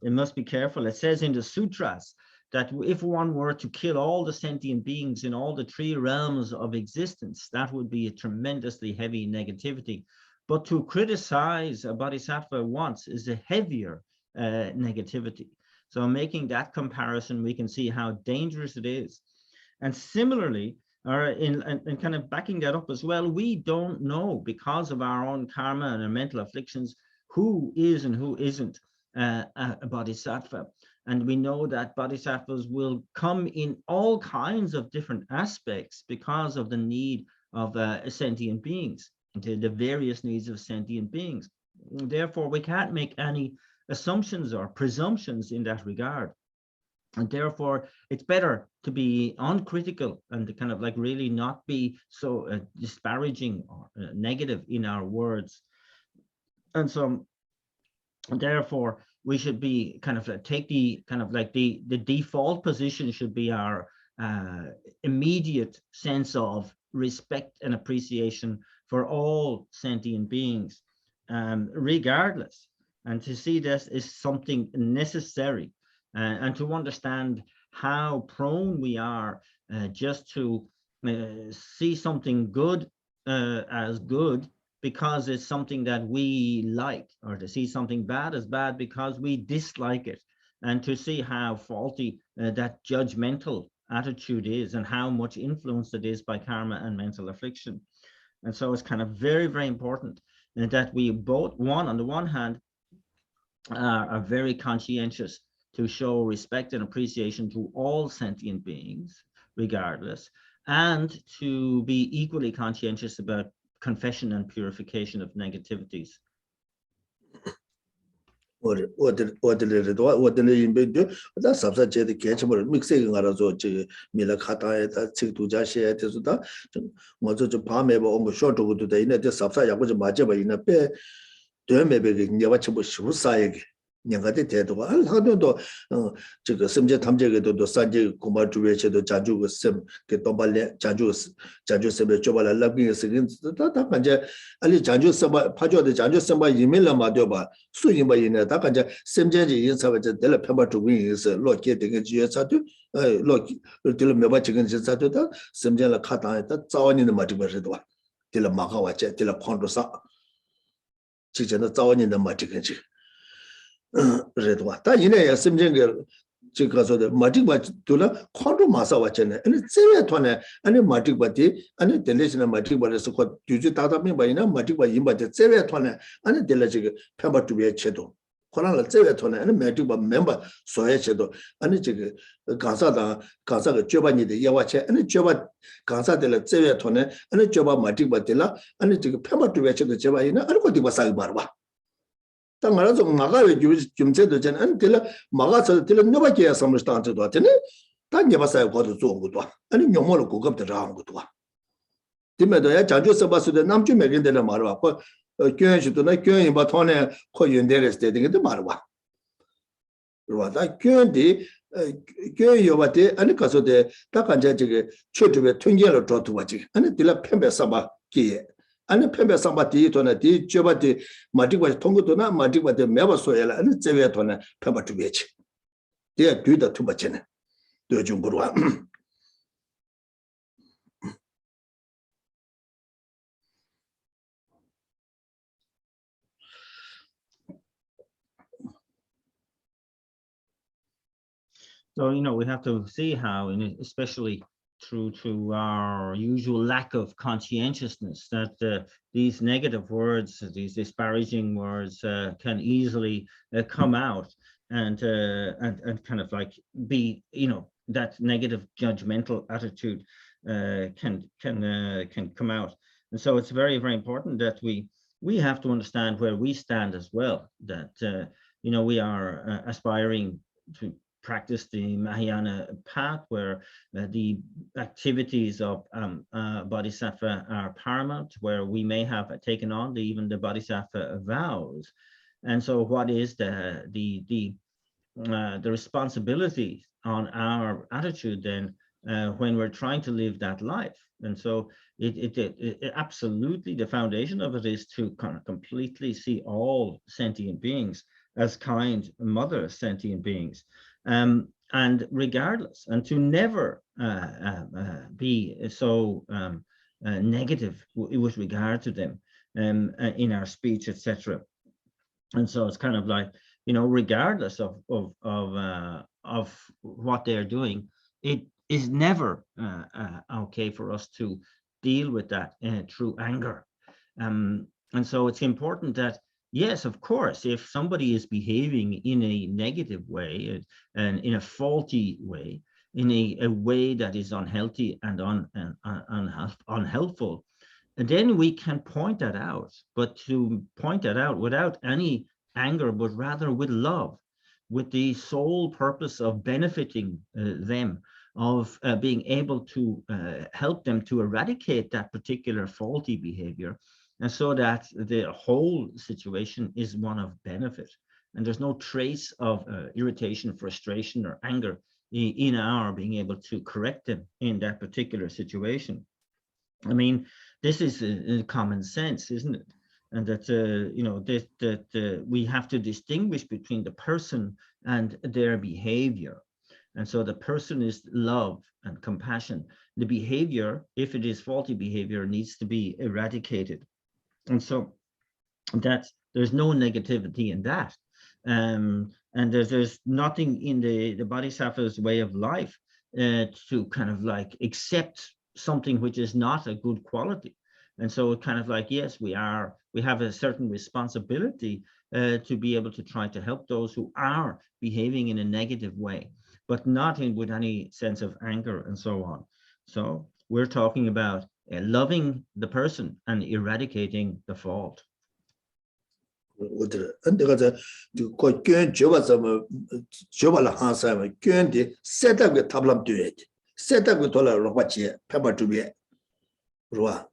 it must be careful. It says in the sutras that if one were to kill all the sentient beings in all the 3 realms of existence, that would be a tremendously heavy negativity. But to criticize a bodhisattva once is a heavier negativity. So making that comparison, we can see how dangerous it is. And similarly, or in kind of backing that up as well, we don't know, because of our own karma and our mental afflictions, who is and who isn't a bodhisattva. And we know that bodhisattvas will come in all kinds of different aspects because of the need of sentient beings, the various needs of sentient beings. Therefore, we can't make any assumptions or presumptions in that regard. And therefore, it's better to be uncritical and to kind of like really not be so disparaging or negative in our words. And so, therefore, we should be kind of take the kind of like the default position should be our immediate sense of respect and appreciation for all sentient beings, regardless, and to see this is something necessary, and to understand how prone we are just to see something good as good because it's something that we like, or to see something bad as bad because we dislike it, and to see how faulty that judgmental attitude is and how much influence it is by karma and mental affliction. And so it's kind of very, very important that we both, on the one hand, are very conscientious to show respect and appreciation to all sentient beings, regardless, and to be equally conscientious about confession and purification of negativities. 냥가데 대도가 하도도 저거 심지 탐제게도 산지 고마 주베체도 자주고 셈게 도발레 자주 셈에 줘발라 라비스 다 간제 알리 자주 셈바 파줘도 자주 셈바 이메일라 마도바 수인바 이네 다 간제 셈제지 인사베제 델레 페바 주빈스 로케 되게 지에사도 로키 딜 메바 지근 지사도다 셈제라 카타에다 자원이는 마지버도 딜 마가와체 딜 콘도사 지전의 자원이는 마지근지 redwa ta yine ya simjen ge ji ga so de matik ba dula khondu masa wa chen ne tsewe thone ani matik ba ti ani delation matik ba so ko juju ta ta me ba ina matik ba yin ba de tsewe thone ani delage ge phamba tu be chedo khona la tsewe thone ani matik ba member so ye chedo ani ji ge gansa ge joba ni de yawa che ani joba gansa de la tsewe thone ani joba matik ba de la ani ji ge phamba tu be chedo joba ina ani ko di ba sa ba ba 당가라서 마가에 좀제도 전 안들 마가서 들 너밖에 섬을 안도 왔더니 다 녀바사에 거도 좋은 것도 아니 녀모를 고급도 라는 것도 디메도야 자주서 봤을 남주 매긴들 말아 봐 교회주도나 교회 봐 돈에 코윤데레스 되는데 말아 봐 그러다 교회디 교회 요바데 아니 가서데 딱 앉아 저게 최주에 통계를 줘 두어지 아니 들라 펜베 사바 기에 아니 펜베 삼바티 돈에 디 줘바디 마디과 통고도나 마디과데 매버소야라 아니 제외 돈에 펜바 주베치 디 뒤다 투바체네 도중 거로와 So, we have to see how, especially through our usual lack of conscientiousness, that these negative words, these disparaging words, can easily come out and kind of like be, that negative judgmental attitude can come out. And so it's very, very important that we have to understand where we stand as well, that we are aspiring to practice the Mahayana path, where the activities of Bodhisattva are paramount, where we may have taken on even the Bodhisattva vows. And so what is the responsibility on our attitude then when we're trying to live that life? And so it absolutely, the foundation of it is to kind of completely see all sentient beings as kind mother sentient beings. And regardless, and to never be so negative with regard to them in our speech, etc. And so it's kind of like, regardless of what they're doing, it is never okay for us to deal with that through anger. And so it's important that, yes, of course, if somebody is behaving in a negative way and in a faulty way, in a way that is unhealthy and unhelpful, then we can point that out. But to point that out without any anger, but rather with love, with the sole purpose of benefiting them, of being able to help them to eradicate that particular faulty behavior, and so that the whole situation is one of benefit. And there's no trace of irritation, frustration, or anger in our being able to correct them in that particular situation. I mean, this is common sense, isn't it? And that, that we have to distinguish between the person and their behavior. And so the person is love and compassion. The behavior, if it is faulty behavior, needs to be eradicated. And so there's no negativity in that. And there's nothing in the Bodhisattva's way of life to kind of like accept something which is not a good quality. And so it kind of like, yes, we have a certain responsibility to be able to try to help those who are behaving in a negative way, but not with any sense of anger and so on. So we're talking about loving the person and eradicating the fault. And the Koyan Joba Joba Hansa, Kundi, set up with tablam to it, set up with all Robachi, Pepper to be Rua,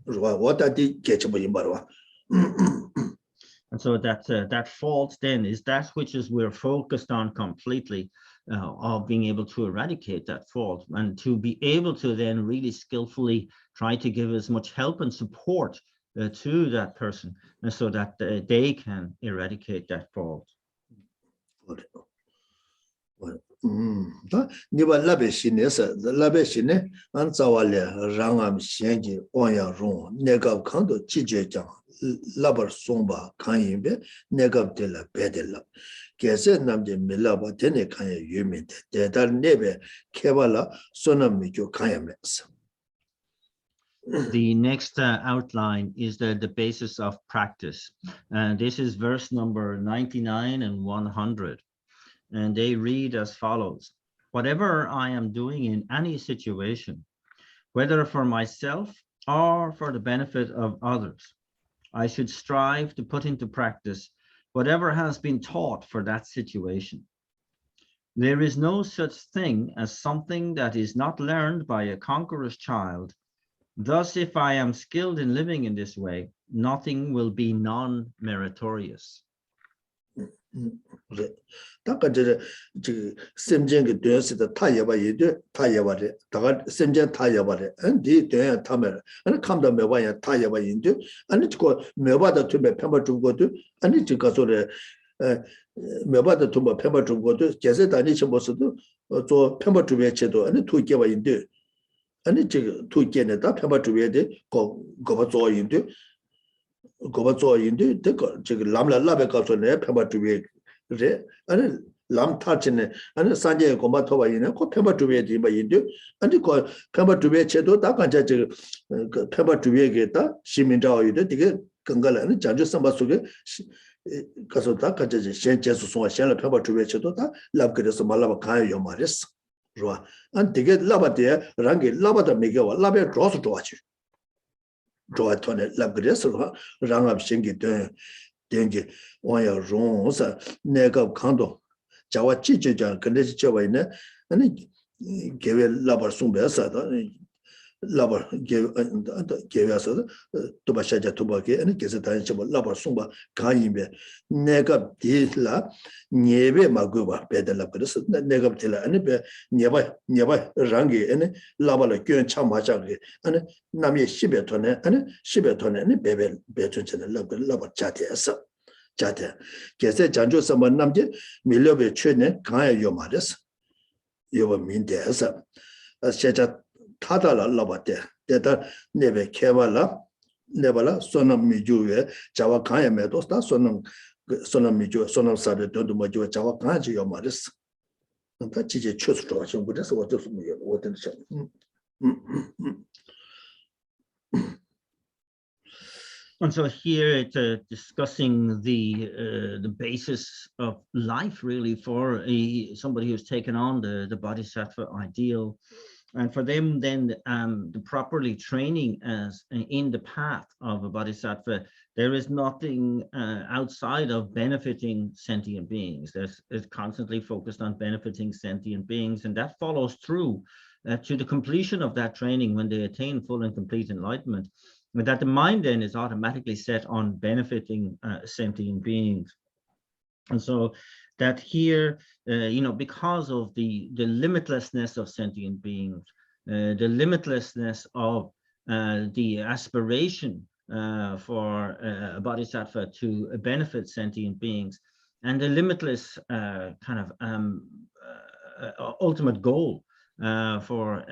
what I did catch up in Barwa. And so that fault then is that which is we're focused on completely, of being able to eradicate that fault and to be able to then really skillfully try to give as much help and support to that person, and so that they can eradicate that fault. Niba labe shine sa labe shine an zawale rangam shengi onya rong negab kando chije jang labar songba kanyimbe negab de la bedela gese namje milaba tene kanya yumite dedar nebe kebala sonam mikyo kanyamesa. The next outline is the basis of practice. And this is verse number 99 and 100. And they read as follows: whatever I am doing in any situation, whether for myself or for the benefit of others, I should strive to put into practice whatever has been taught for that situation. There is no such thing as something that is not learned by a conqueror's child. Thus, if I am skilled in living in this way, nothing will be non-meritorious. 다가저 샘쟁게 되었을 타야바 이데 타야바레 다가 샘쟁 타야바레 안디 되야 타메 아니 감다 메바야 타야바 인데 아니 그 메바다 투메 펴바 주고도 아니 지가소레 메바다 투메 펴바 주고도 제세 다니 쳔보스도 저 펴바 주베 제도 아니 투게바 인데 아니 지 투게네다 펴바 주베데 고바 조인데 고바 조인데 데거 지금 람라라베 가서네 펴바 주베 그래 아니 람 타치네 아니 산제 고마 토바이네 코 펴바 주베 디바 인데 아니 코 펴바 주베 제도 다 간자 지 펴바 주베게다 시민자오이데 되게 건강하는 자주 선바 속에 가서 다 간자 현재수 송아 현라 펴바 주베 제도 다 랍그래서 말라바 가요 말했어 좋아 안 되게 라바데 랑게 라바다 메게와 라베 조스 좋아지 좋아토네 랍그래서 랑압 생기 된게 와야 롱사 내가 강도 자와 찌찌자 근데 저와 있네 아니 개회 라바 송배사다 라바 개회서 도바샤자 도바게 아니 계속 다니지 뭐 라바 송바 가임에 내가 딜라 예배 마고바 배달라 그래서 내가 딜라 아니 배 예바 랑게 아니 라바라 교연 참 맞아게 아니 남의 10여 톤에 아니 10여 톤에 아니 배배 배전체는 라바 자대에서 자대 계세 장조서 만남지 밀려배 최네 강에 요 말했어 요바 민대에서 세자 타달라 라바데 데다 네베 케발라 네발라 소남 미주에 자와 강에 메도스다 소남 미주 소남 사베 돈도 마주 자와 강지 요 말했어 그 지제 최소 좋아서 그래서 어쩔 수 없는 어떤 시 And so here it's discussing the basis of life, really, for somebody who's taken on the Bodhisattva ideal, and for them then the properly training as in the path of a Bodhisattva. There is nothing outside of benefiting sentient beings. It's constantly focused on benefiting sentient beings, and that follows through to the completion of that training when they attain full and complete enlightenment. That the mind then is automatically set on benefiting sentient beings. And so that here, because of the limitlessness of sentient beings, the limitlessness of the aspiration for a bodhisattva to benefit sentient beings, and the limitless kind of ultimate goal for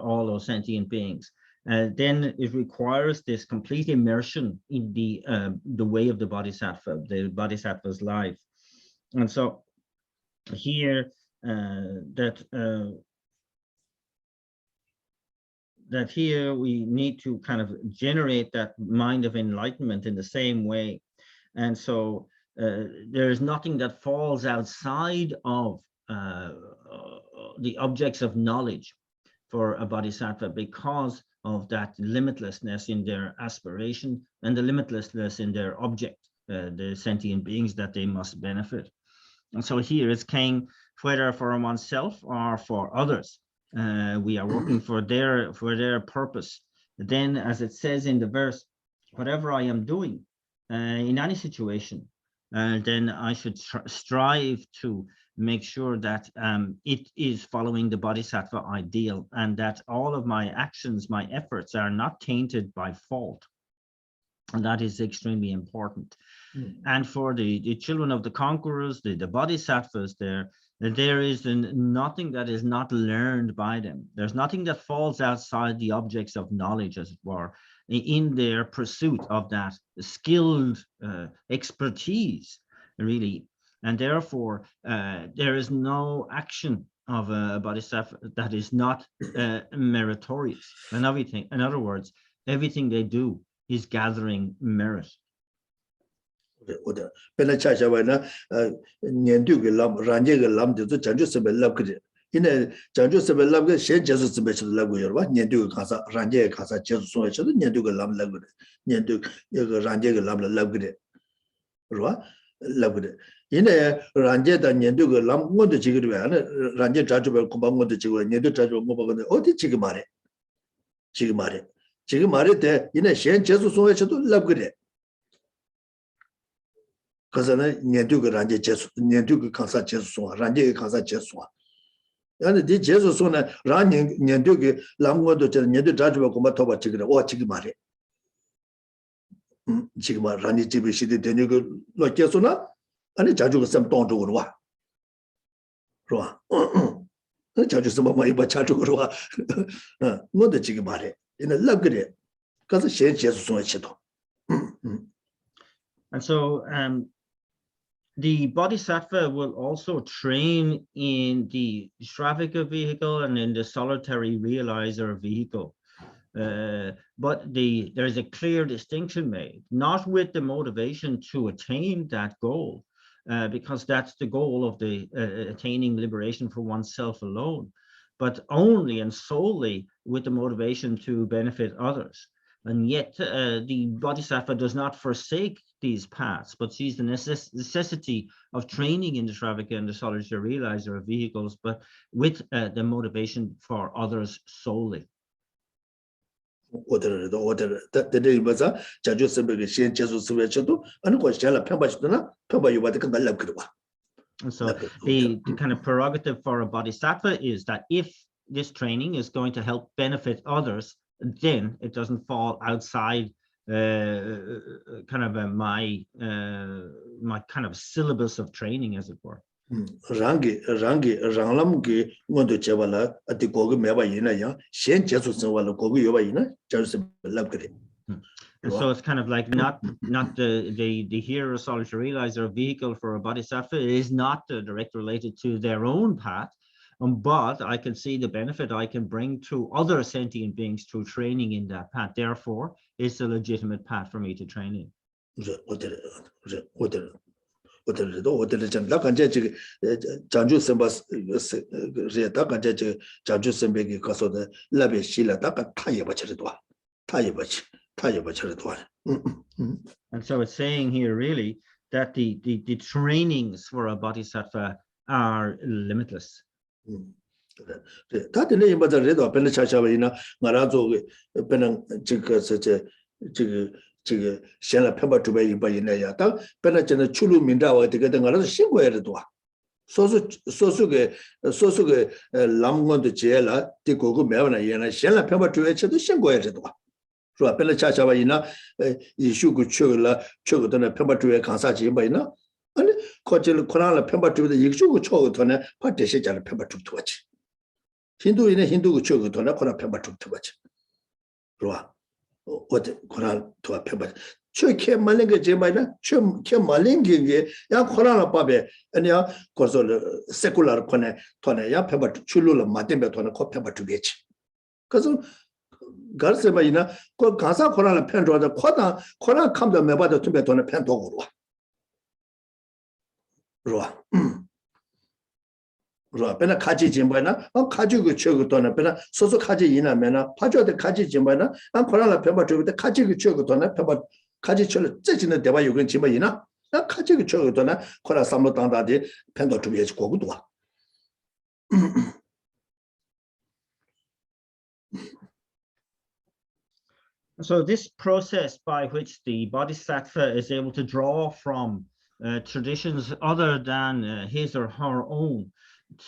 all those sentient beings. Then it requires this complete immersion in the way of the Bodhisattva's life. And so here that here we need to kind of generate that mind of enlightenment in the same way. And so there is nothing that falls outside of the objects of knowledge for a bodhisattva, because of that limitlessness in their aspiration and the limitlessness in their object, the sentient beings that they must benefit. And so here it's king, whether for oneself or for others. We are working for their purpose. Then, as it says in the verse, whatever I am doing in any situation, then I should strive to make sure that it is following the Bodhisattva ideal, and that all of my actions, my efforts are not tainted by fault. And that is extremely important. And for the children of the conquerors, the Bodhisattvas, there is nothing that is not learned by them. There's nothing that falls outside the objects of knowledge, as it were, in their pursuit of that skilled expertise, really. And therefore, there is no action of a bodhisattva that is not meritorious. And everything, in other words, everything they do is gathering merit. In Janju Sebe Lab, Shen Jesus Special Laguerva, Nendu Casa, Ranje Casa, Jesus, Nendu Lam Lagude, Nendu Ranje Lam Lagude, Rua Lagude. In a Ranje and Nendu Lam, one the Chigrian, Ranje Judge Kumbango the Chigu, Nendu Judge Mobile, or the Chigimare. Chigimare there, in a Shen Jesus Lagude. Because Nendu Ranje Jesus, Nendu Casa Jesus, Ranje Casa Jesus. And the Jesus on a running Nyanduki, Lamgo to Nyandu Judgment Comatoba Chicken or Chigmare. Chigma Rani Chibishi, the Denugu Lokesuna, and the judge was some ton to Rua. The judge is some of my Bachatu, not the Chigmare, in a luxury, because the shade Jesus on a chito. And so, the Bodhisattva will also train in the Shravika vehicle and in the solitary realizer vehicle. But there is a clear distinction made, not with the motivation to attain that goal, because that's the goal of the attaining liberation for oneself alone, but only and solely with the motivation to benefit others. And yet the Bodhisattva does not forsake these paths, but sees the necessity of training in the Shravika and the solitary realizer vehicles, but with the motivation for others solely. And so the kind of prerogative for a Bodhisattva is that if this training is going to help benefit others, then it doesn't fall outside kind of my kind of syllabus of training, as it were. Rangi Ranglamki Mondo Chevala at the Gogu Meva Yina, Shen Jesus and Walla Gogu Yovaina, Joseph Labgri. And so it's kind of like not the hero solitary realizer vehicle for a Bodhisattva is not direct related to their own path. But I can see the benefit I can bring to other sentient beings through training in that path. Therefore, it's a legitimate path for me to train in. And so it's saying here really that the trainings for a bodhisattva are limitless. That name was a red or Penachawina, Marazo, Penang, Shana Pemba to be by Inaya, Penach and Chulu Mindawa together another single edua. Sosuke, Lamgon de Chela, Tikogu Mavana, and Shana Pemba to each of the single edua. So a Penachawina, Ishuku Chula, Chogotan, Pemba to a Kansachi by now. And 거절 코로나 편바 주도 익주고 초고 돈에 파대시자를 편바 주도 왔지. 힌두인의 힌두고 초고 돈에 코로나 편바 주도 왔지. 그러와. 어디 코로나 도 편바 최케 말린 게 제마이나 최케 말린 게 야 코로나 밥에 아니야 거기서 세쿨러 코네 돈에 야 편바 출루를 맞대면 돈에 코 편바 주겠지. 그래서 가르세마이나 그 가사 코로나 편조하다 코로나 감도 매바도 투배 돈에 편도고 와. 그러와. 그러와. 배나 가지 짐바나 가지고 쳐고 돈에 배나 소소 가지 이나면은 파줘도 가지 짐바나 코로나 편바 주고 가지고 쳐고 돈에 편바 가지 쳐를 째지는 대바 요건 짐바이나 가지고 쳐고 돈에 코로나 삼로 당다디 편도 주비에서 고고도 와. So this process by which the Bodhisattva is able to draw from traditions other than his or her own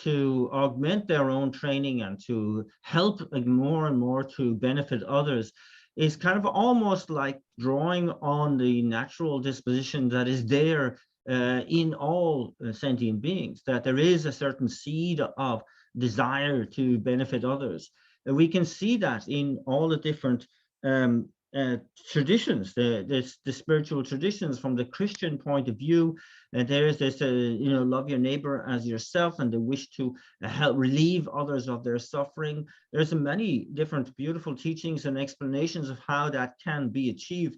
to augment their own training and to help more and more to benefit others is kind of almost like drawing on the natural disposition that is there in all sentient beings, that there is a certain seed of desire to benefit others. We can see that in all the different traditions, the spiritual traditions. From the Christian point of view, there's this, love your neighbor as yourself, and the wish to help relieve others of their suffering. There's many different beautiful teachings and explanations of how that can be achieved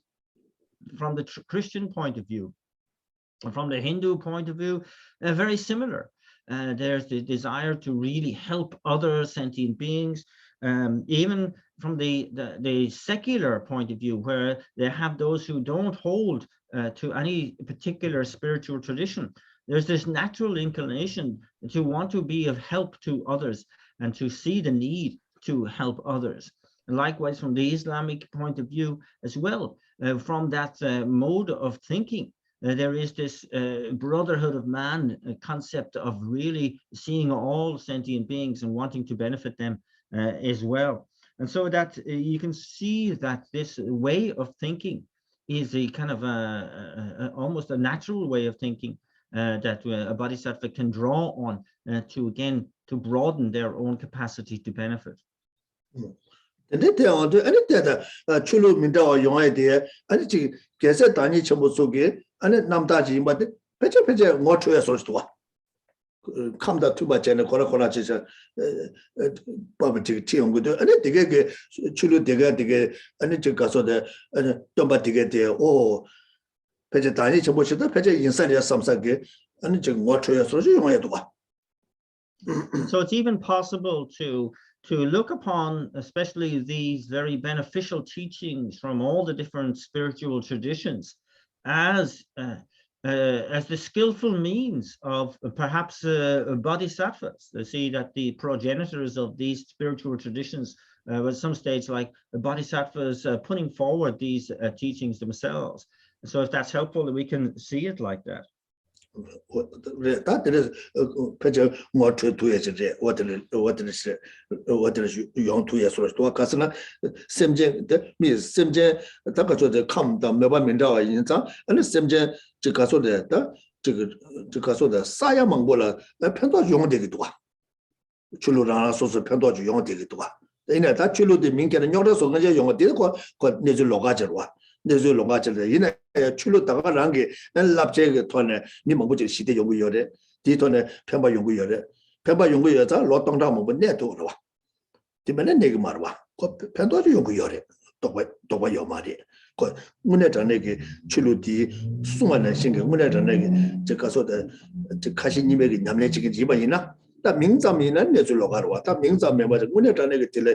from the Christian point of view. From the Hindu point of view, very similar. There's the desire to really help other sentient beings. Even from the secular point of view, where they have those who don't hold to any particular spiritual tradition, there's this natural inclination to want to be of help to others and to see the need to help others. And likewise, from the Islamic point of view as well, from that mode of thinking, there is this brotherhood of man concept of really seeing all sentient beings and wanting to benefit them as well. And so that you can see that this way of thinking is a kind of almost a natural way of thinking that a bodhisattva can draw on to broaden their own capacity to benefit. 감다 투바제네 거라거라 진짜 법을 지용고도 아니 되게 출루 되게 아니 저 가서데 아니 좀바 되게 돼오 배제 단위 전부시도 배제 인산이야 삼사게 아니 저 뭐초야 소리 용해도 봐. So it's even possible to look upon especially these very beneficial teachings from all the different spiritual traditions as the skillful means of perhaps bodhisattvas. They see that the progenitors of these spiritual traditions at some stage like bodhisattvas putting forward these teachings themselves. So if that's helpful, we can see it like that. That is more to yesterday. What is young 2 years or so? Casana, Semjen, Miss Semjen, Takato, the come down, Meba Minda in Zang, and the Semjen, Chicaso, the Saya Mangola, a Pento Young Digitua. Chulurana, so Pento Young Digitua. In that Chulu, the Mink and Yoda, so Young Digitua, got Nizu Logajarwa. 내주 longacher 이내 출로 다가랑게 납제 돈에 니모부지 시대 연구열에 디톤에 편바 연구열에 편바 연구열자 로동다 뭐 내도로 와 디면에 내가 말와 그 편도지 연구열에 또가 요 말이 그 문에 전에게 출로디 수많은 신경 문에 전에게 제가서도 저 가시님에게 남내지기 집어이나 다 명zam이는 내줄로 가러 왔다 명zam에 맞아 문에 전에게 들래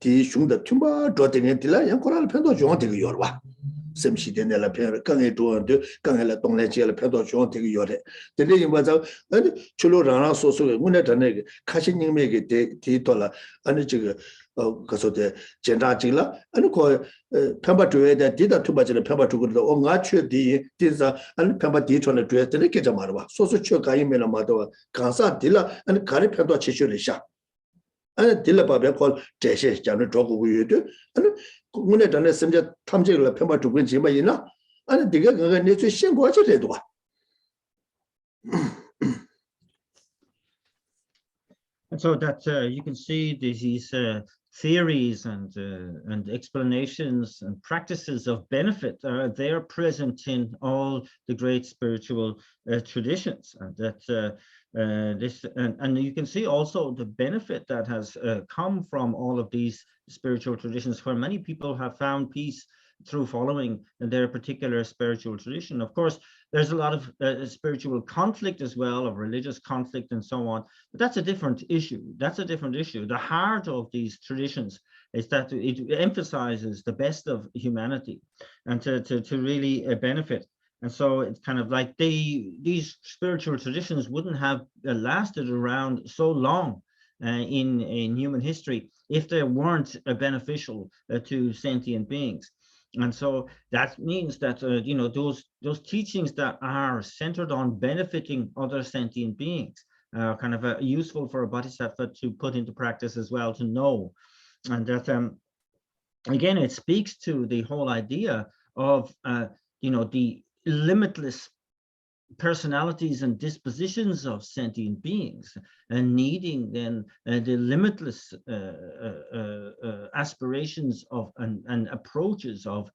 디 슝다 툼바 조딩에 들라 양코랄 편도 좀 되게 열와 셈시데네라 편 강에 도한테 강에라 동네지를 편도 좀 되게 열해 근데 맞아 아니 출로라나 소소에 문에 전에게 가시님에게 디돌라 아니 지금 가서데 젠다지라 아니 그 편바주에다 디다 투바지를 편바주고도 on가취디 디자 아니 편바디 전에 되었더니 계자 말아 소소 취가이면은 마도 간사 딜라 아니 가리 편도 치슈리샤 아니 딜라바베 콜 제시 자는 조고고유도 아니 문에 전에 심지 탐지를 편바주고 지마이나 아니 네가 그거 내주 신고하지래도 봐 And so that you can see these theories and explanations and practices of benefit, they're present in all the great spiritual traditions, and that and you can see also the benefit that has come from all of these spiritual traditions, where many people have found peace through following their particular spiritual tradition. Of course, there's a lot of spiritual conflict as well, of religious conflict and so on, but that's a different issue. That's a different issue. The heart of these traditions is that it emphasizes the best of humanity and to really benefit. And so it's kind of like these spiritual traditions wouldn't have lasted around so long in human history if they weren't beneficial to sentient beings. And so that means that you know, those teachings that are centered on benefiting other sentient beings are kind of useful for a bodhisattva to put into practice as well, to know. And that again, it speaks to the whole idea of you know, the limitless personalities and dispositions of sentient beings, and needing then the limitless aspirations of and approaches of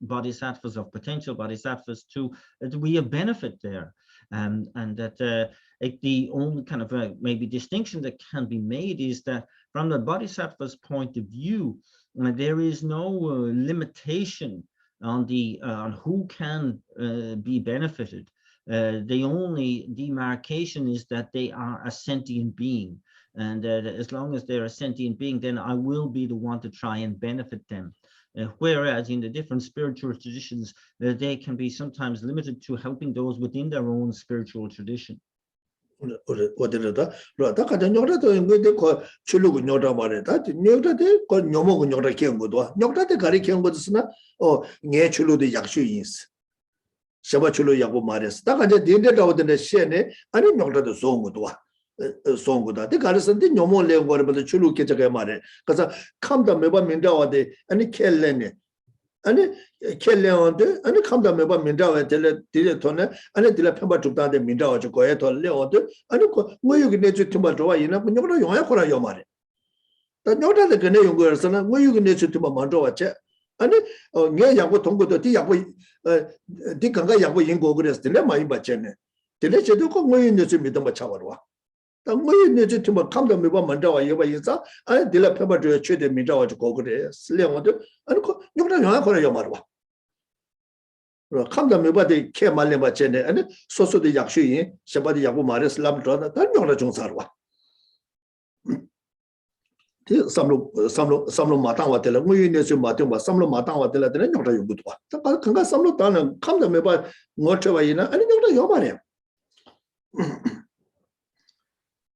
bodhisattvas, of potential bodhisattvas, to we have benefit there, and that the only kind of maybe distinction that can be made is that from the bodhisattva's point of view, there is no limitation on the on who can be benefited. The only demarcation is that they are a sentient being, and as long as they're a sentient being, then I will be the one to try and benefit them. Whereas in the different spiritual traditions, they can be sometimes limited to helping those within their own spiritual tradition. 어디로다 로다 가자 녀라도 인거데 거 출루고 녀라 말에다 녀라데 거 녀모고 녀라 경고도 녀라데 가리 경고도스나 녜 출루도 약수인스 샤바 출루 야고 말했어 다 가자 딘데라오데 시에네 아니 녀라도 송고도 송고다 데 가르선데 녀모 레고르버도 출루 개자가 말해 그래서 감다 매번 민다와데 아니 켈레네 아니 켈레온데 아니 감다 매번 민다와 딜레 토네 아니 딜레 펜바 죽다데 민다와 저거에 더 레온데 아니 뭐 여기 내주 팀바 좋아 이나 뭐냐고 용야 코라 요 말에 다 녀다데 그네 용거서나 뭐 여기 내주 팀바 먼저 왔지 아니 내 야고 동고도 뒤 야고 뒤 강가 야고 인고 그랬을 때 많이 받잖네 딜레 제도 거 뭐에 내주 믿음 봐 차버려 다 뭐에 내주 팀바 감다 매번 먼저 와 이거 있어 아니 딜레 펜바 저 최대 민다와 저거 그래 슬레온데 아니 그 용다 용야 코라 요 말어 감다 매바데 케 말레 맞잖네 아니 소소데 약수인 샤바데 야고 말했을 람도나 다 용다 종사로 와 삼로 마땅 왔텔라 뭐이네서 마땅 와 삼로 마땅 왔텔라 되는 용다 용부도 와 그가 삼로 다는 감다 매바 뭐쳐와이나 아니 용다 요 말이야.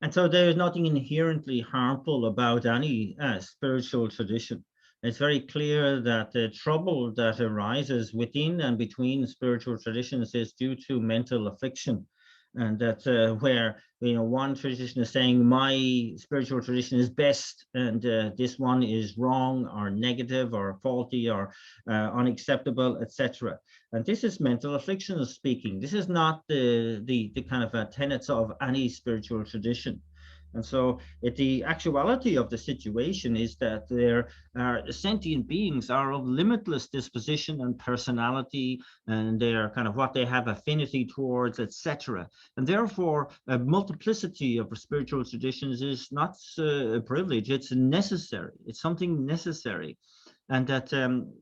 And so there is nothing inherently harmful about any spiritual tradition. It's very clear that the trouble that arises within and between spiritual traditions is due to mental affliction, and that where, you know, one tradition is saying my spiritual tradition is best, and this one is wrong or negative or faulty or unacceptable, etc. And this is mental affliction speaking. This is not the kind of tenets of any spiritual tradition. And so the actuality of the situation is that there are sentient beings are of limitless disposition and personality, and they are kind of what they have affinity towards, etc. And therefore, a multiplicity of spiritual traditions is not a privilege, it's necessary. It's something necessary. And that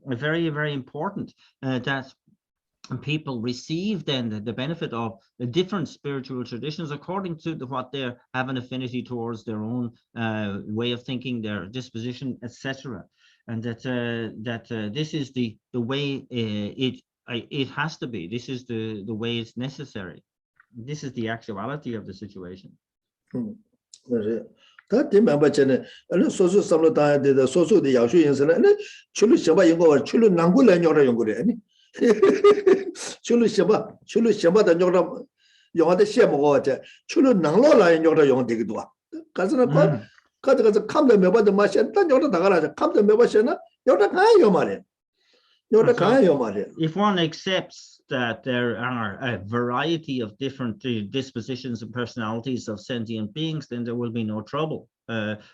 very, very important that people receive then the benefit of the different spiritual traditions according to what they have an affinity towards, their own way of thinking, their disposition, etc. And that this is the way it has to be. This is the way it's necessary. This is the actuality of the situation. 다 대만바체네 아니 소소 삼로 다야데 소소의 약수 인선은 출루 셔바 인거 출루 난고래 녀라 연거래 아니 출루 셔바다 녀라 영화데 셔 먹어자 출루 난로라 녀라 용 되기도 와 가서는 가서 감도 매바도 마셨다 녀라 나가라 감도 매바셔나 녀라 가요 말이야 녀라 가요 말이야. If one accepts that there are a variety of different dispositions and personalities of sentient beings, then there will be no trouble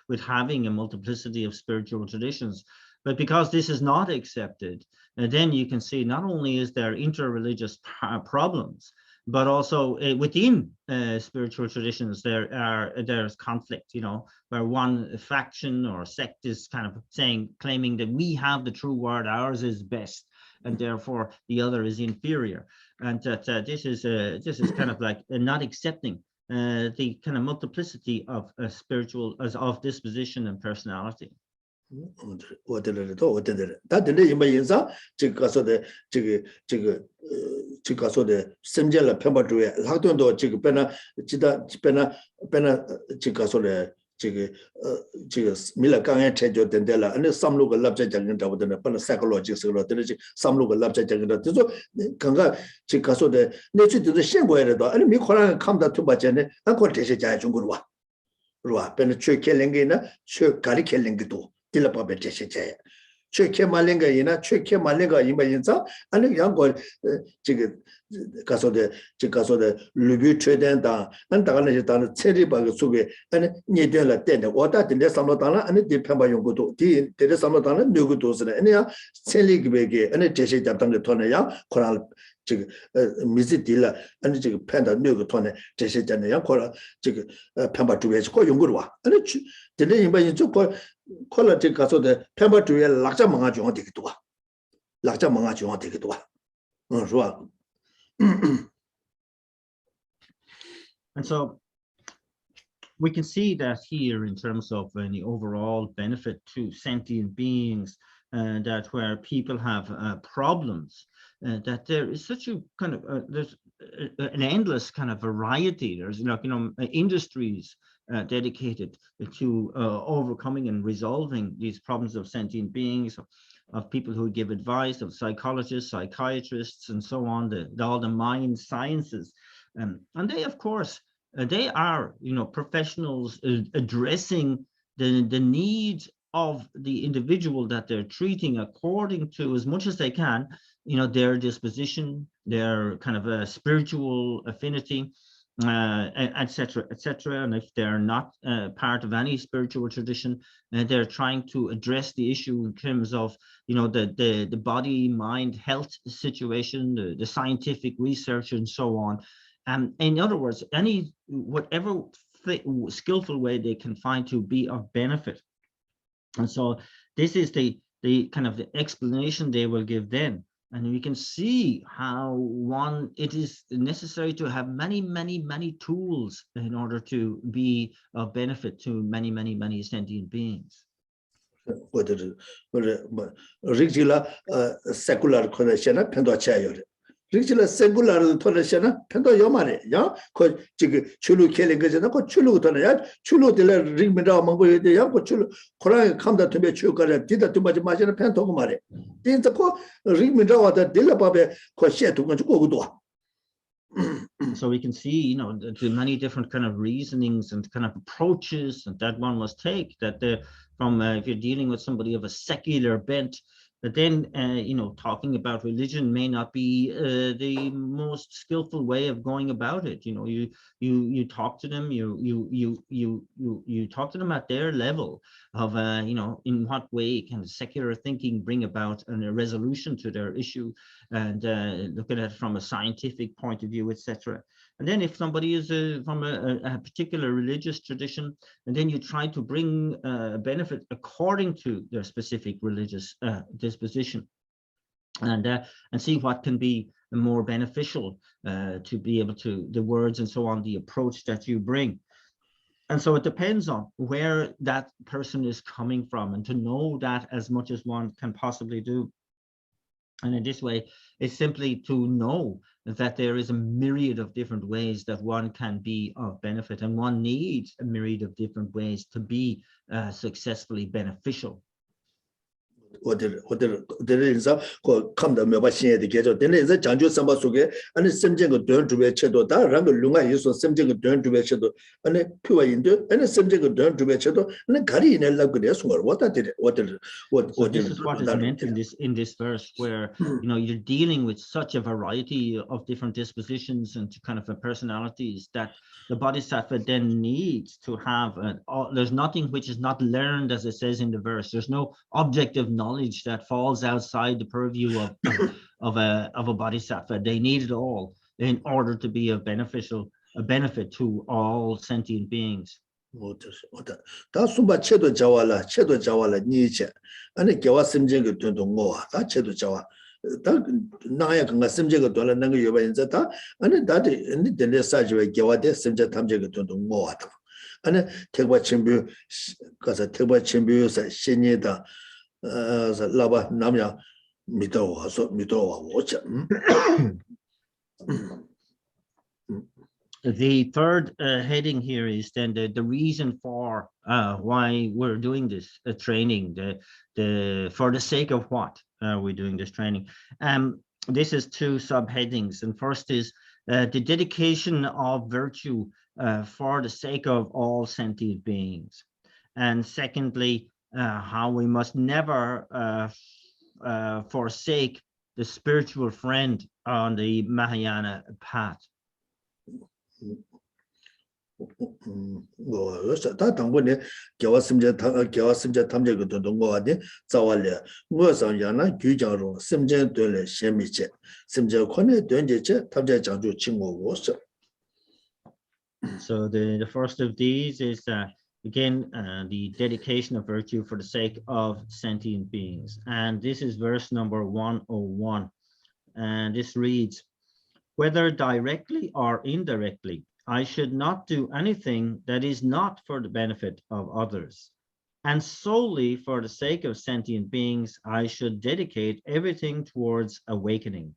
with having a multiplicity of spiritual traditions. But because this is not accepted, then you can see not only is there interreligious problems, but also within spiritual traditions there's conflict, you know, where one faction or sect is kind of claiming that we have the true word, ours is best, and therefore the other is inferior, and that this is kind of like not accepting the kind of multiplicity of spiritual of disposition and personality. 我的了都我的了，他的那么影响这个说的这个说的生建了偏不主义，他更多这个本来记得本来这个说的这个米了刚才拆就等等了，那三路个立在讲跟差不多呢，本来psychology是了，等这三路个立在讲跟的，就说刚刚这个说的那最都是现过来的，那没可能看到土巴讲呢，那可这些家中国话，是吧？本来去开两个呢，去咖喱开两个多。 第二宝贝这些家，去开马两个人呢，去开马两个人嘛，因此，俺那阳光这个说的绿皮吹灯当，俺大概那些当的彩礼把个所谓，俺那年点了点的，我打点的上路当了，俺那点偏把用过多，点的上路当了六个多是的，俺那样彩礼个别个，俺那这些家当的团那样，可能。 这个米字底了，按照这个判到六个团呢，这些家呢，要可能这个判把主要是可用过的话，按照去，这里一般人就可能这个说的判把主要六家门啊就要这个多，六家门啊就要这个多，是吧？And so we can see that here in terms of the overall benefit to sentient beings, that where people have problems. That there is such a kind of there's an endless kind of variety. There's industries dedicated to overcoming and resolving these problems of sentient beings, of people who give advice, of psychologists, psychiatrists, and so on. All the mind sciences, and they, of course, they are professionals addressing the needs of the individual that they're treating according to, as much as they can, their disposition, their kind of a spiritual affinity, etc., etc. And if they're not part of any spiritual tradition, they're trying to address the issue in terms of, the body, mind, health situation, the scientific research, and so on. And in other words, whatever skillful way they can find to be of benefit. And so this is the kind of the explanation they will give then. And we can see how it is necessary to have many, many, many tools in order to be of benefit to many, many, many sentient beings. secular Richard singular Tonashana, Pendo Yomane, Yang, Chulu killing is a Chulu Tonaya, Chulu de la Ringmida Mongo, the Yanko Chulu, Koran come to be Chuka, did that too much imagine a Pentogomare. Then the Ringmida, the Dillababe, Coshet to go. So we can see, the many different kind of reasonings and kind of approaches that one must take. That from if you're dealing with somebody of a secular bent, but then talking about religion may not be the most skillful way of going about it. You talk to them, you talk to them at their level of in what way can secular thinking bring about a resolution to their issue, and looking at it from a scientific point of view, etc. And then if somebody is from a particular religious tradition, and then you try to bring benefit according to their specific religious disposition, and see what can be more beneficial to be able to, the words and so on, the approach that you bring. And so it depends on where that person is coming from, and to know that as much as one can possibly do. And in this way, it's simply to know that there is a myriad of different ways that one can be of benefit, and one needs a myriad of different ways to be successfully beneficial. there is a come the Mabashin educator, then is a Janju Samba Suge, and a Semjing turn to be a chedo, that Rango Lunga is so Semjing turn to be a chedo, and a pure Indo, and a Semjing turn to be a chedo, and a Kari in a Lagudes were what I did, So this is what is meant in this verse, where you're dealing with such a variety of different dispositions and kind of personalities that the Bodhisattva then needs to have. There's nothing which is not learned, as it says in the verse. There's no objective knowledge that falls outside the purview of a Bodhisattva. They need it all in order to be a benefit to all sentient beings. 다 숨바 체도 자와라 니체 아니 개와 심쟁이 된도 뭐와 다 체도 자와 다 나야 건가 심쟁이 돌아 는거 여바 인자 다 아니 다들 아니 된데 사지와 개와데 심쟁 탐쟁이 된도 뭐와 아니 택바 첨부 가서 택바 첨부사 신이다 라바 남야 믿어와서 오자 The third heading here is then the reason for why we're doing this training, for the sake of what we're doing this training. This is two subheadings, and first is the dedication of virtue for the sake of all sentient beings, and secondly, how we must never forsake the spiritual friend on the Mahayana path. 다 당분에 개와심제 탐제가 되는 거 아니 자월래 뭐서 야나 규정으로 심제 되래 셈이체 심제 권에 된제체 탐제 장주 친구고서. So the first of these is again the dedication of virtue for the sake of sentient beings, and this is verse number 101, and this reads, whether directly or indirectly, I should not do anything that is not for the benefit of others. And solely for the sake of sentient beings, I should dedicate everything towards awakening.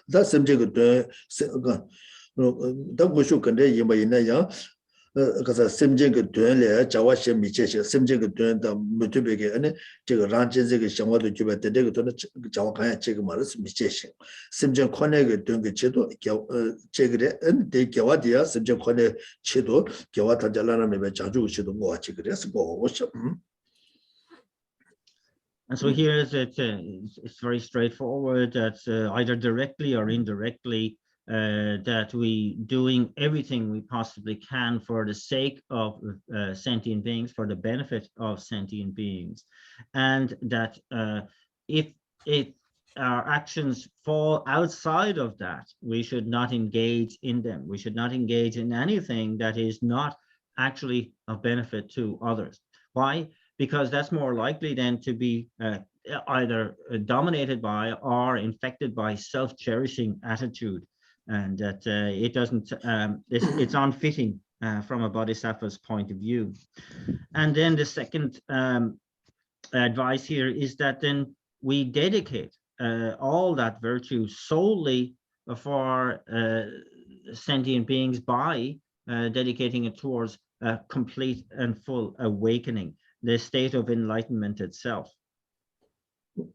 That's something good. That was you can day in my naya because a simjing good doing a Jawashi Michesha, simjing good doing the Mutubig and take a ranches against what you bet the day to the Jawaka check Maris Michesha. Simjing Koneg doing a cheto, check it and take Yawadia, Simjing Kone cheto, Kawata Jalana maybe Jaju should watch it. Go. And so here is it's very straightforward that either directly or indirectly that we doing everything we possibly can for the sake of sentient beings, for the benefit of sentient beings, and that if our actions fall outside of that, we should not engage in them. We should not engage in anything that is not actually of benefit to others. Why? Because that's more likely then to be either dominated by or infected by self-cherishing attitude, and that it doesn't, it's unfitting from a bodhisattva's point of view. And then the second advice here is that then we dedicate all that virtue solely for sentient beings by dedicating it towards a complete and full awakening, the state of enlightenment itself.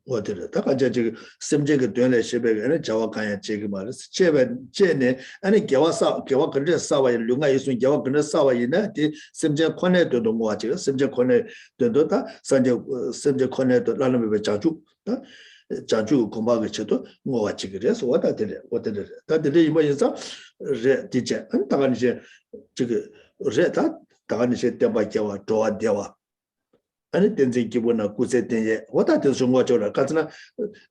What did it? Takaja Simjig doing a ship and a Jawakaya Chigmaris, Chene, and a Gawaka Sawa, Lunga is in Gawaka Sawa United, Simja Kone to the Moachi, Simja Kone to Dota, Simja Kone to Laname Jaju, Jaju Kumaga Cheto, Moachigres, what I did, that the day was a teacher, and Taganisha Reta, Taganisha Deba Joa Dewa. And then they give one a good setting. What I tell you, what you're a Katana,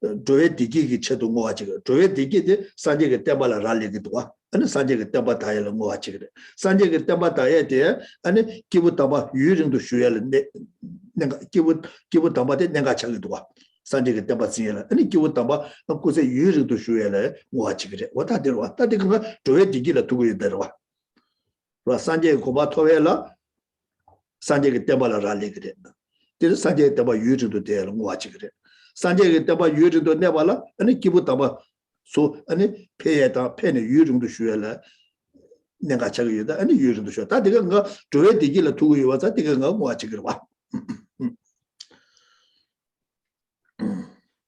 Joe Digi Chetu Moachiga, Joe Digi, Sanjay Tabala Rally Gitwa, and Sanjay Tabataya Moachiga, Sanjay Tabataya, and Kibutaba using the Shuel and Kibutaba Negachagua, Sanjay Tabasia, and Kibutaba, of course, using the Shuel Moachiga. What I did, what I did, Joe Digi to it. Sanjay Kubatovela. 산제게 때발라 라리 그래. 그 산제 때바 유정도 되는 거 같이 그래. 산제게 때바 유정도 내발라 아니 기부 때바 소 아니 폐에다 폐는 유정도 쉬어라. 내가 저기 유다 아니 유정도 쉬어. 다 내가 그 조회 되기를 두고 와서 내가 뭐 같이 그래 봐.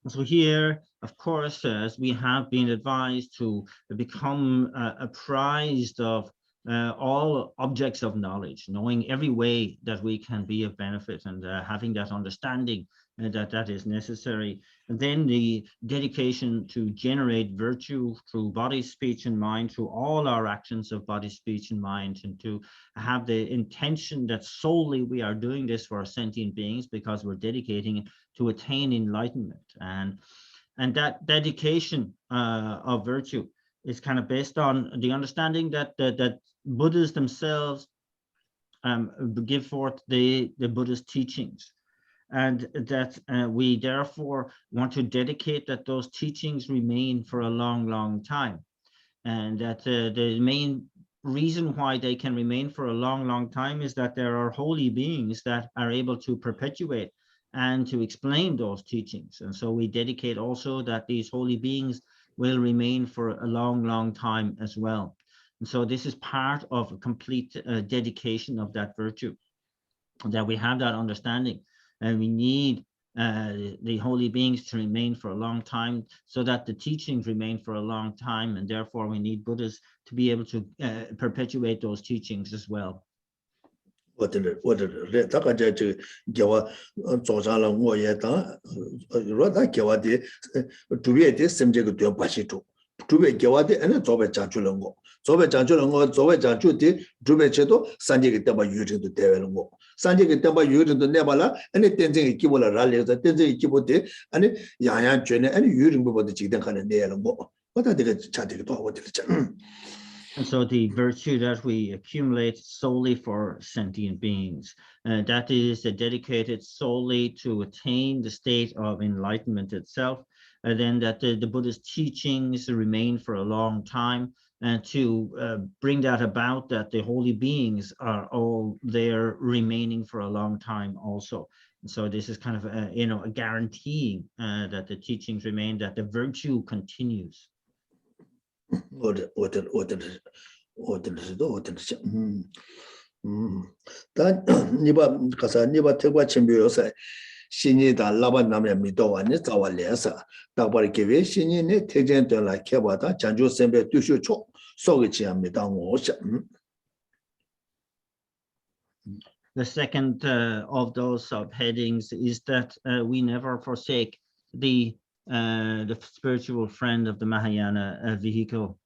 So here, of course, as we have been advised to become apprised of all objects of knowledge, knowing every way that we can be of benefit, and having that understanding that is necessary. And then the dedication to generate virtue through body, speech, and mind, through all our actions of body, speech, and mind, and to have the intention that solely we are doing this for sentient beings because we're dedicating to attain enlightenment. And that dedication of virtue is kind of based on the understanding that that Buddhas themselves give forth the Buddhist teachings, and that we therefore want to dedicate that those teachings remain for a long, long time, and that the main reason why they can remain for a long, long time is that there are holy beings that are able to perpetuate and to explain those teachings. And so we dedicate also that these holy beings will remain for a long, long time as well. And so this is part of a complete dedication of that virtue, that we have that understanding, and we need the holy beings to remain for a long time so that the teachings remain for a long time, and therefore we need Buddhas to be able to perpetuate those teachings as well. And so the virtue that we accumulate solely for sentient beings, that is dedicated solely to attain the state of enlightenment itself, and then that the Buddha's teachings remain for a long time, and to bring that about, that the holy beings are all there remaining for a long time also. And so this is kind of a guaranteeing that the teachings remain, that the virtue continues. 신이다 라반남에 미도와니 자왈레사 다바르케베 신이네 태전들라 케바다 잔주선배 두슈초 속이지합니다. The second of those subheadings is that we never forsake the spiritual friend of the Mahayana vehicle.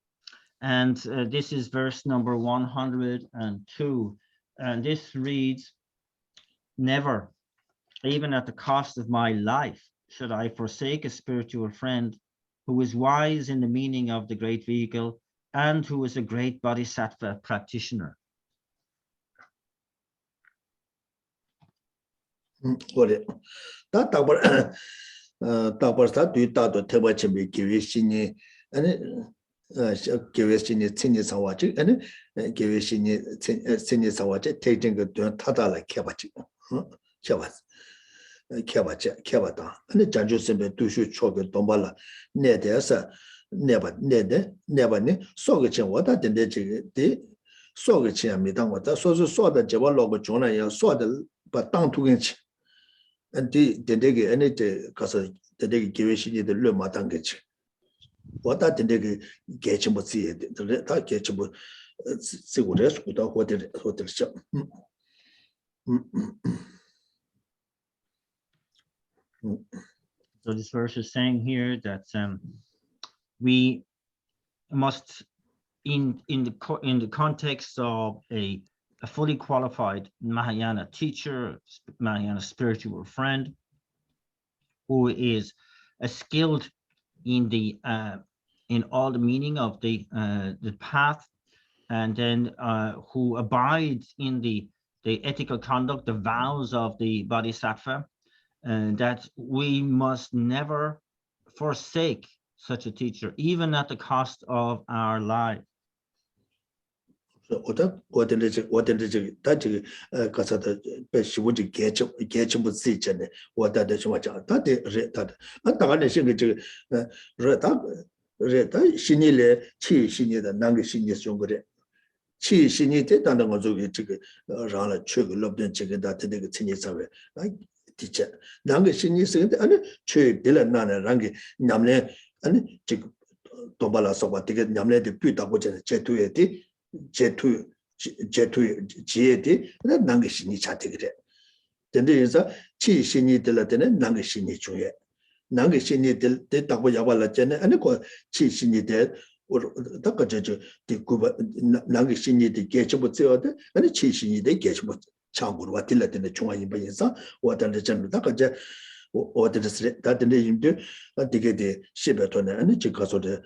And this is verse number 102. And this reads, "Never, even at the cost of my life, should I forsake a spiritual friend who is wise in the meaning of the great vehicle and who is a great Bodhisattva practitioner." 다버사 뒤다도 태바침비 기회신이 아니 기회신이 친이 사와지 아니 기회신이 친이 사와지 태정그 타다라 켜바지 켜바스 켜바다 아니 잔주선배 두슈 초게 돈발라 내대서 네바니 속에 와다 된대지 속에 치합니다. 와다 소소소다 제발로고 존나야 소다 바 땅투겐치 and the any because the Givishi the Lumatan gets what that the Getchim would see it, that Getchim would see what else without what the shop. So this verse is saying here that we must, in the context of a fully qualified Mahayana teacher, Mahayana spiritual friend, who is skilled in the in all the meaning of the path, and then who abides in the ethical conduct, the vows of the Bodhisattva, that we must never forsake such a teacher, even at the cost of our life. chi shini te tanda nga zoge chiga rangla choge lobden chiga da tene ga tsini sawe ticha nanga shini singde ane choge dila nana rangi nyamle ane chiga tombala soba tiga nyamle de pyu dako chana chetuye di chetuye chiye di nanga shini cha tigre tende yinsa chi shini dila tene nanga shini chungye nanga shini de dako yawala chana ane ko chi shini de 다가 저저 디쿠바 나게 신이데 개체부 쩌데 아니 치신이데 개체부 참고로 와딜라데 중앙이 바인사 와단데 전부 다가 저 어디서 다든데 임데 디게데 시베토네 아니 지가서데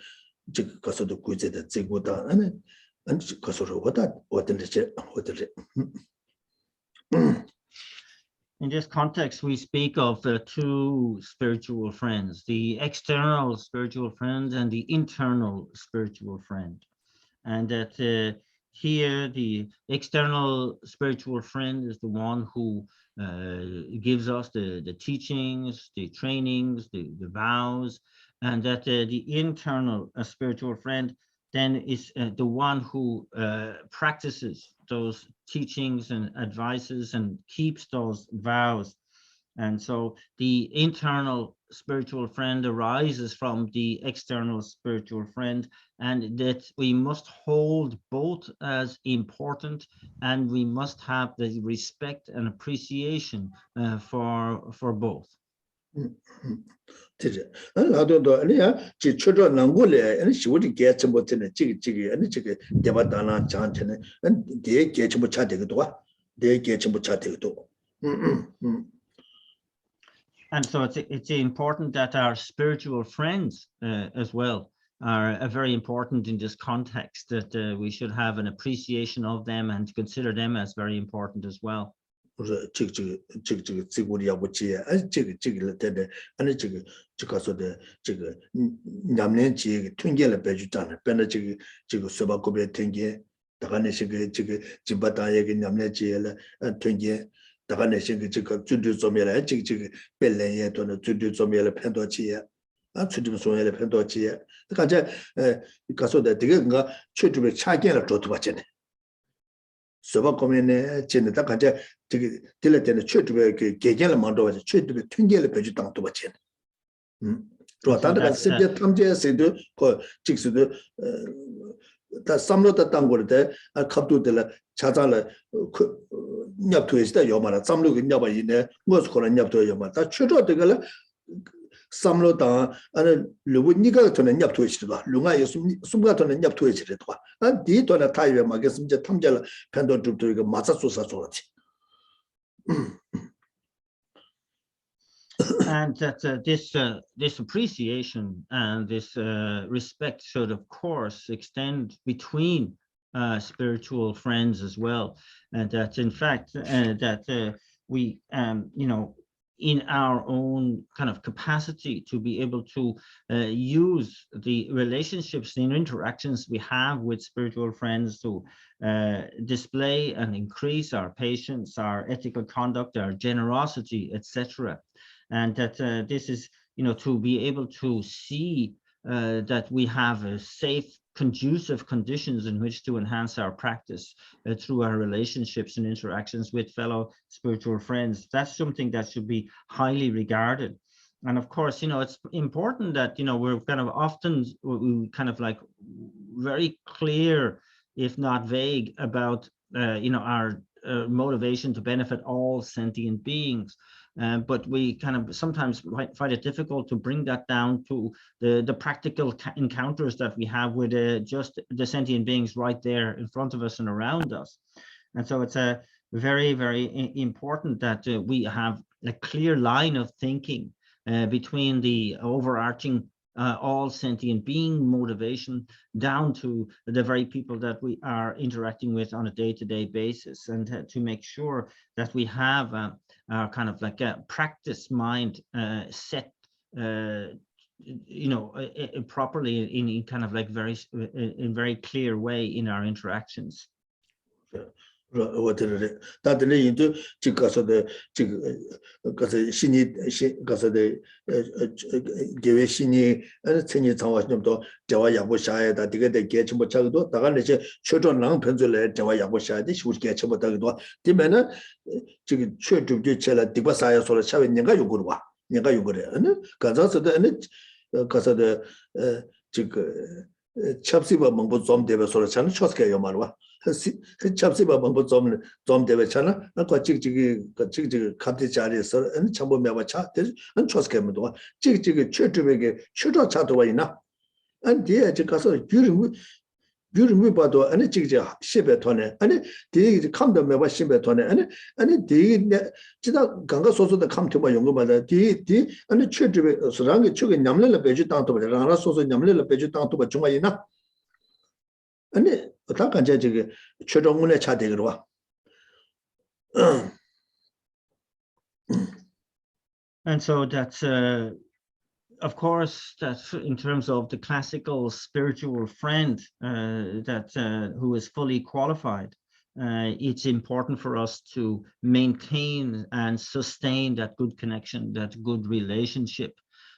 지가서도 구제데 제고다 아니 가서로 와다 어디데 어디데 In this context, we speak of two spiritual friends, the external spiritual friend and the internal spiritual friend. And that here, the external spiritual friend is the one who gives us the teachings, the trainings, the vows, and that the internal spiritual friend then is the one who practices those teachings and advices and keeps those vows. And so the internal spiritual friend arises from the external spiritual friend, and that we must hold both as important, and we must have the respect and appreciation for both. 나도도 아니야 지 초조 난고래 아니 시우리 개체 못ene 지기 아니 지기 대바다나 장한테네 대 개체 못 차되기도 와대 개체 못 차되기도 And so it's important that our spiritual friends as well are very important in this context, that we should have an appreciation of them and consider them as very important as well. 지구리야 뭐지야 아니 지기를 때데 아니 지가서데 냠nen지 튕겨를 배주잖아 배는 지기 수박고베 튕겨 다가네 시기 집바다에게 냠nen지를 튕겨 다가네 시기 주주 좀이라 지기 벨레에 돈을 주주 좀이라 팬도지야 아 주주 좀이라 팬도지야 그러니까 가서데 되게가 최주에 차견을 줘 봤잖아 서버 고민에 진짜 간제 되게 딜레 때는 최주에 그 개개를 만들어서 최주에 튕겨를 배주 당도 받지. 로다가 세계 탐제에서도 그 직수도 다 삼로다 당고를 갑도들 자자를 그 nhập 요마라 삼로 그 nhập 무엇 그런 nhập 요마 다 최저되걸 삼로다 아니 루니가 전에 nhập 루가 숨가 전에 nhập 아 뒤도나 타이에 막겠으면 탐제를 팬도 줍도 이거 맞아서서 좋았지. And that this appreciation and this respect should, of course, extend between spiritual friends as well, and that in fact that we in our own kind of capacity to be able to use the relationships and interactions we have with spiritual friends to display and increase our patience, our ethical conduct, our generosity, etc. And that this is, to be able to see that we have a safe, conducive conditions in which to enhance our practice through our relationships and interactions with fellow spiritual friends. That's something that should be highly regarded. And of course, it's important that, we're kind of often kind of like very clear, if not vague, about, our motivation to benefit all sentient beings. But we kind of sometimes find it difficult to bring that down to the practical encounters that we have with just the sentient beings right there in front of us and around us. And so it's a very, very important that we have a clear line of thinking between the overarching all sentient being motivation down to the very people that we are interacting with on a day-to-day basis, and to make sure that we have kind of like a practice mind set properly in kind of like very clear way in our interactions. 我的，但是呢，印度这个说的这个是悉尼个说的这位悉尼青年长话那么多，这话也不下来的，这个的给全部差不多，大概那些确诊两盆出来，这话也不下来的，是不是给全部差不多？对面呢，这个确诊就起来，第八啥也说了，下面人家有过的吧，人家有过的，刚才说的个说的这个吃不蒙不装对吧？说了，全确实该要嘛了吧？잡시바 방법 좀 되잖아. 아까 지금 갑자기 자리에서 참고 매와 차. 안 초스케면도 지금 최초에게 최초 차도 와 있나? 안 뒤에 저 가서 유름이 봐도 아니 지금 10배 톤에 아니 뒤에 감도 매와 10배 톤에 아니 뒤에 지다 강가 소소도 감토만 연구마다 뒤 아니 최초에 서랑이 최근 냠rel을 배주 땅도 봐. 하나 소소 냠rel을 배주 땅도 봐. 정말 있나? 아니 어떤 저기 최종문에 차대기로 와. And so that's of course that's in terms of the classical spiritual friend who is fully qualified. It's important for us to maintain and sustain that good connection, that good relationship.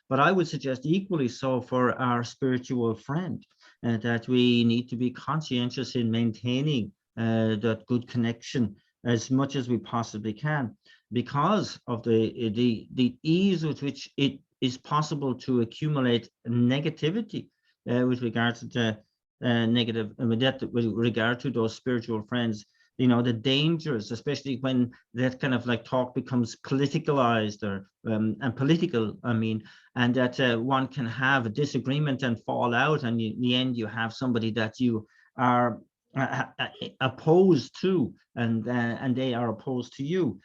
But I would suggest equally so for our spiritual friend, that we need to be conscientious in maintaining that good connection as much as we possibly can, because of the ease with which it is possible to accumulate negativity with regard to with regard to those spiritual friends. You know, the dangers, especially when that kind of like talk becomes politicalized or and political, I mean, and that one can have a disagreement and fall out, and in the end you have somebody that you are opposed to, and they are opposed to you,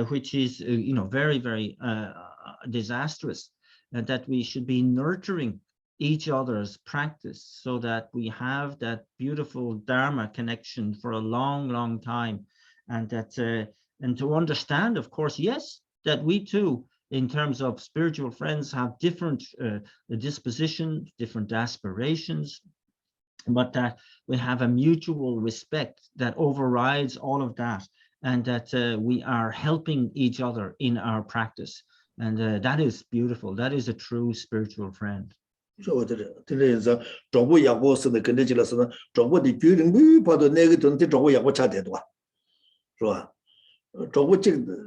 which is you know, very, very disastrous. That we should be nurturing each other's practice so that we have that beautiful Dharma connection for a long, long time, and that and to understand, of course, yes, that we too, in terms of spiritual friends, have different dispositions, different aspirations, but that we have a mutual respect that overrides all of that, and that we are helping each other in our practice, and that is beautiful. That is a true spiritual friend. 说我这里是中国养国是的，跟这起来是呢，中国的居民没跑到那个东西，中国养国差点多，是吧？中国这个，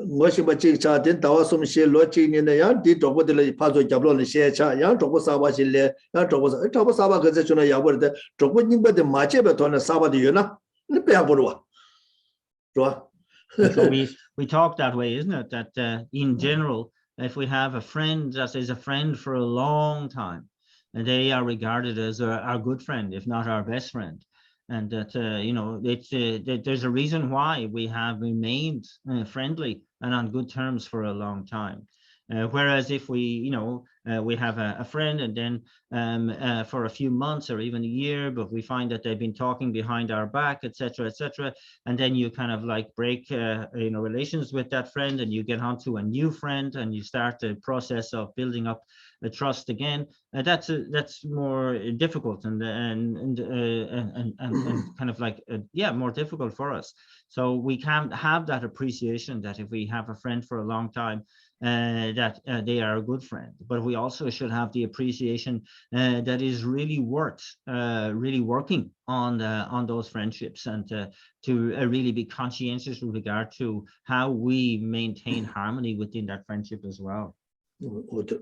我想把这个差点到我什么些逻辑呢？样的中国的嘞，跑到加不了那些差，样中国沙巴些嘞，样中国沙巴可是就那养国的，中国你把的马街边团那沙巴的人呢，你不养国了哇，是吧？ So we talk that way, isn't it? That in general, if we have a friend that is a friend for a long time, and they are regarded as our good friend, if not our best friend, and that you know, there's a reason why we have remained friendly and on good terms for a long time. Whereas if we, you know, we have a friend, and then for a few months or even a year, but we find that they've been talking behind our back, etc., and then you kind of like break, you know, relations with that friend, and you get onto a new friend, and you start the process of building up the trust again. That's more difficult and kind of like yeah, more difficult for us. So we can have that appreciation that if we have a friend for a long time, that they are a good friend, but we also should have the appreciation that is really worth really working on those friendships, and to really be conscientious with regard to how we maintain harmony within that friendship as well.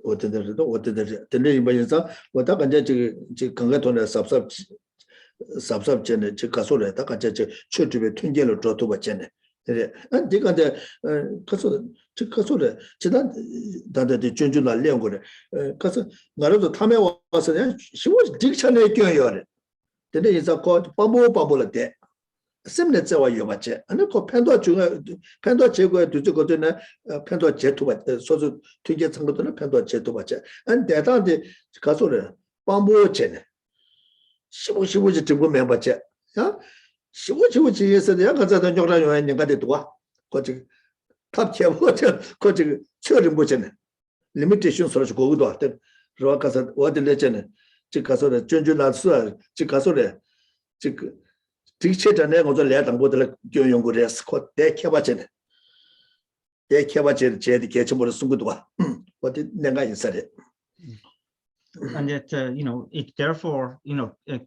我真的是，真的一般人说，我大感觉这刚刚团的啥见的，这告诉了，大感觉这确实被推荐了做多吧见的。 对，这个的，可是这告诉了，其他的军军来练过的，可是俺那时候他们我是人，是我这个圈内更要的，真的是搞帮不了的，什么的在我有吧这，那个判断结果对这个的呢，判断截图吧，说是推荐成功的呢，判断截图吧这，台上的告诉了帮不这呢，是不是这个明白这啊？ 15也是两个在那鸟巢园人家的多，或者他贴我这个确认不进来，你们这些说是够多的，是吧？可是我的来讲呢，这个说的军军老师，这个说的这个 직체전에 거저 내던 것들 교용고래 스쿼트 대켜봐지네. 대켜봐지 제디 개체모를 숨고도 와. 어디 내가 인사래. And yet, therefore,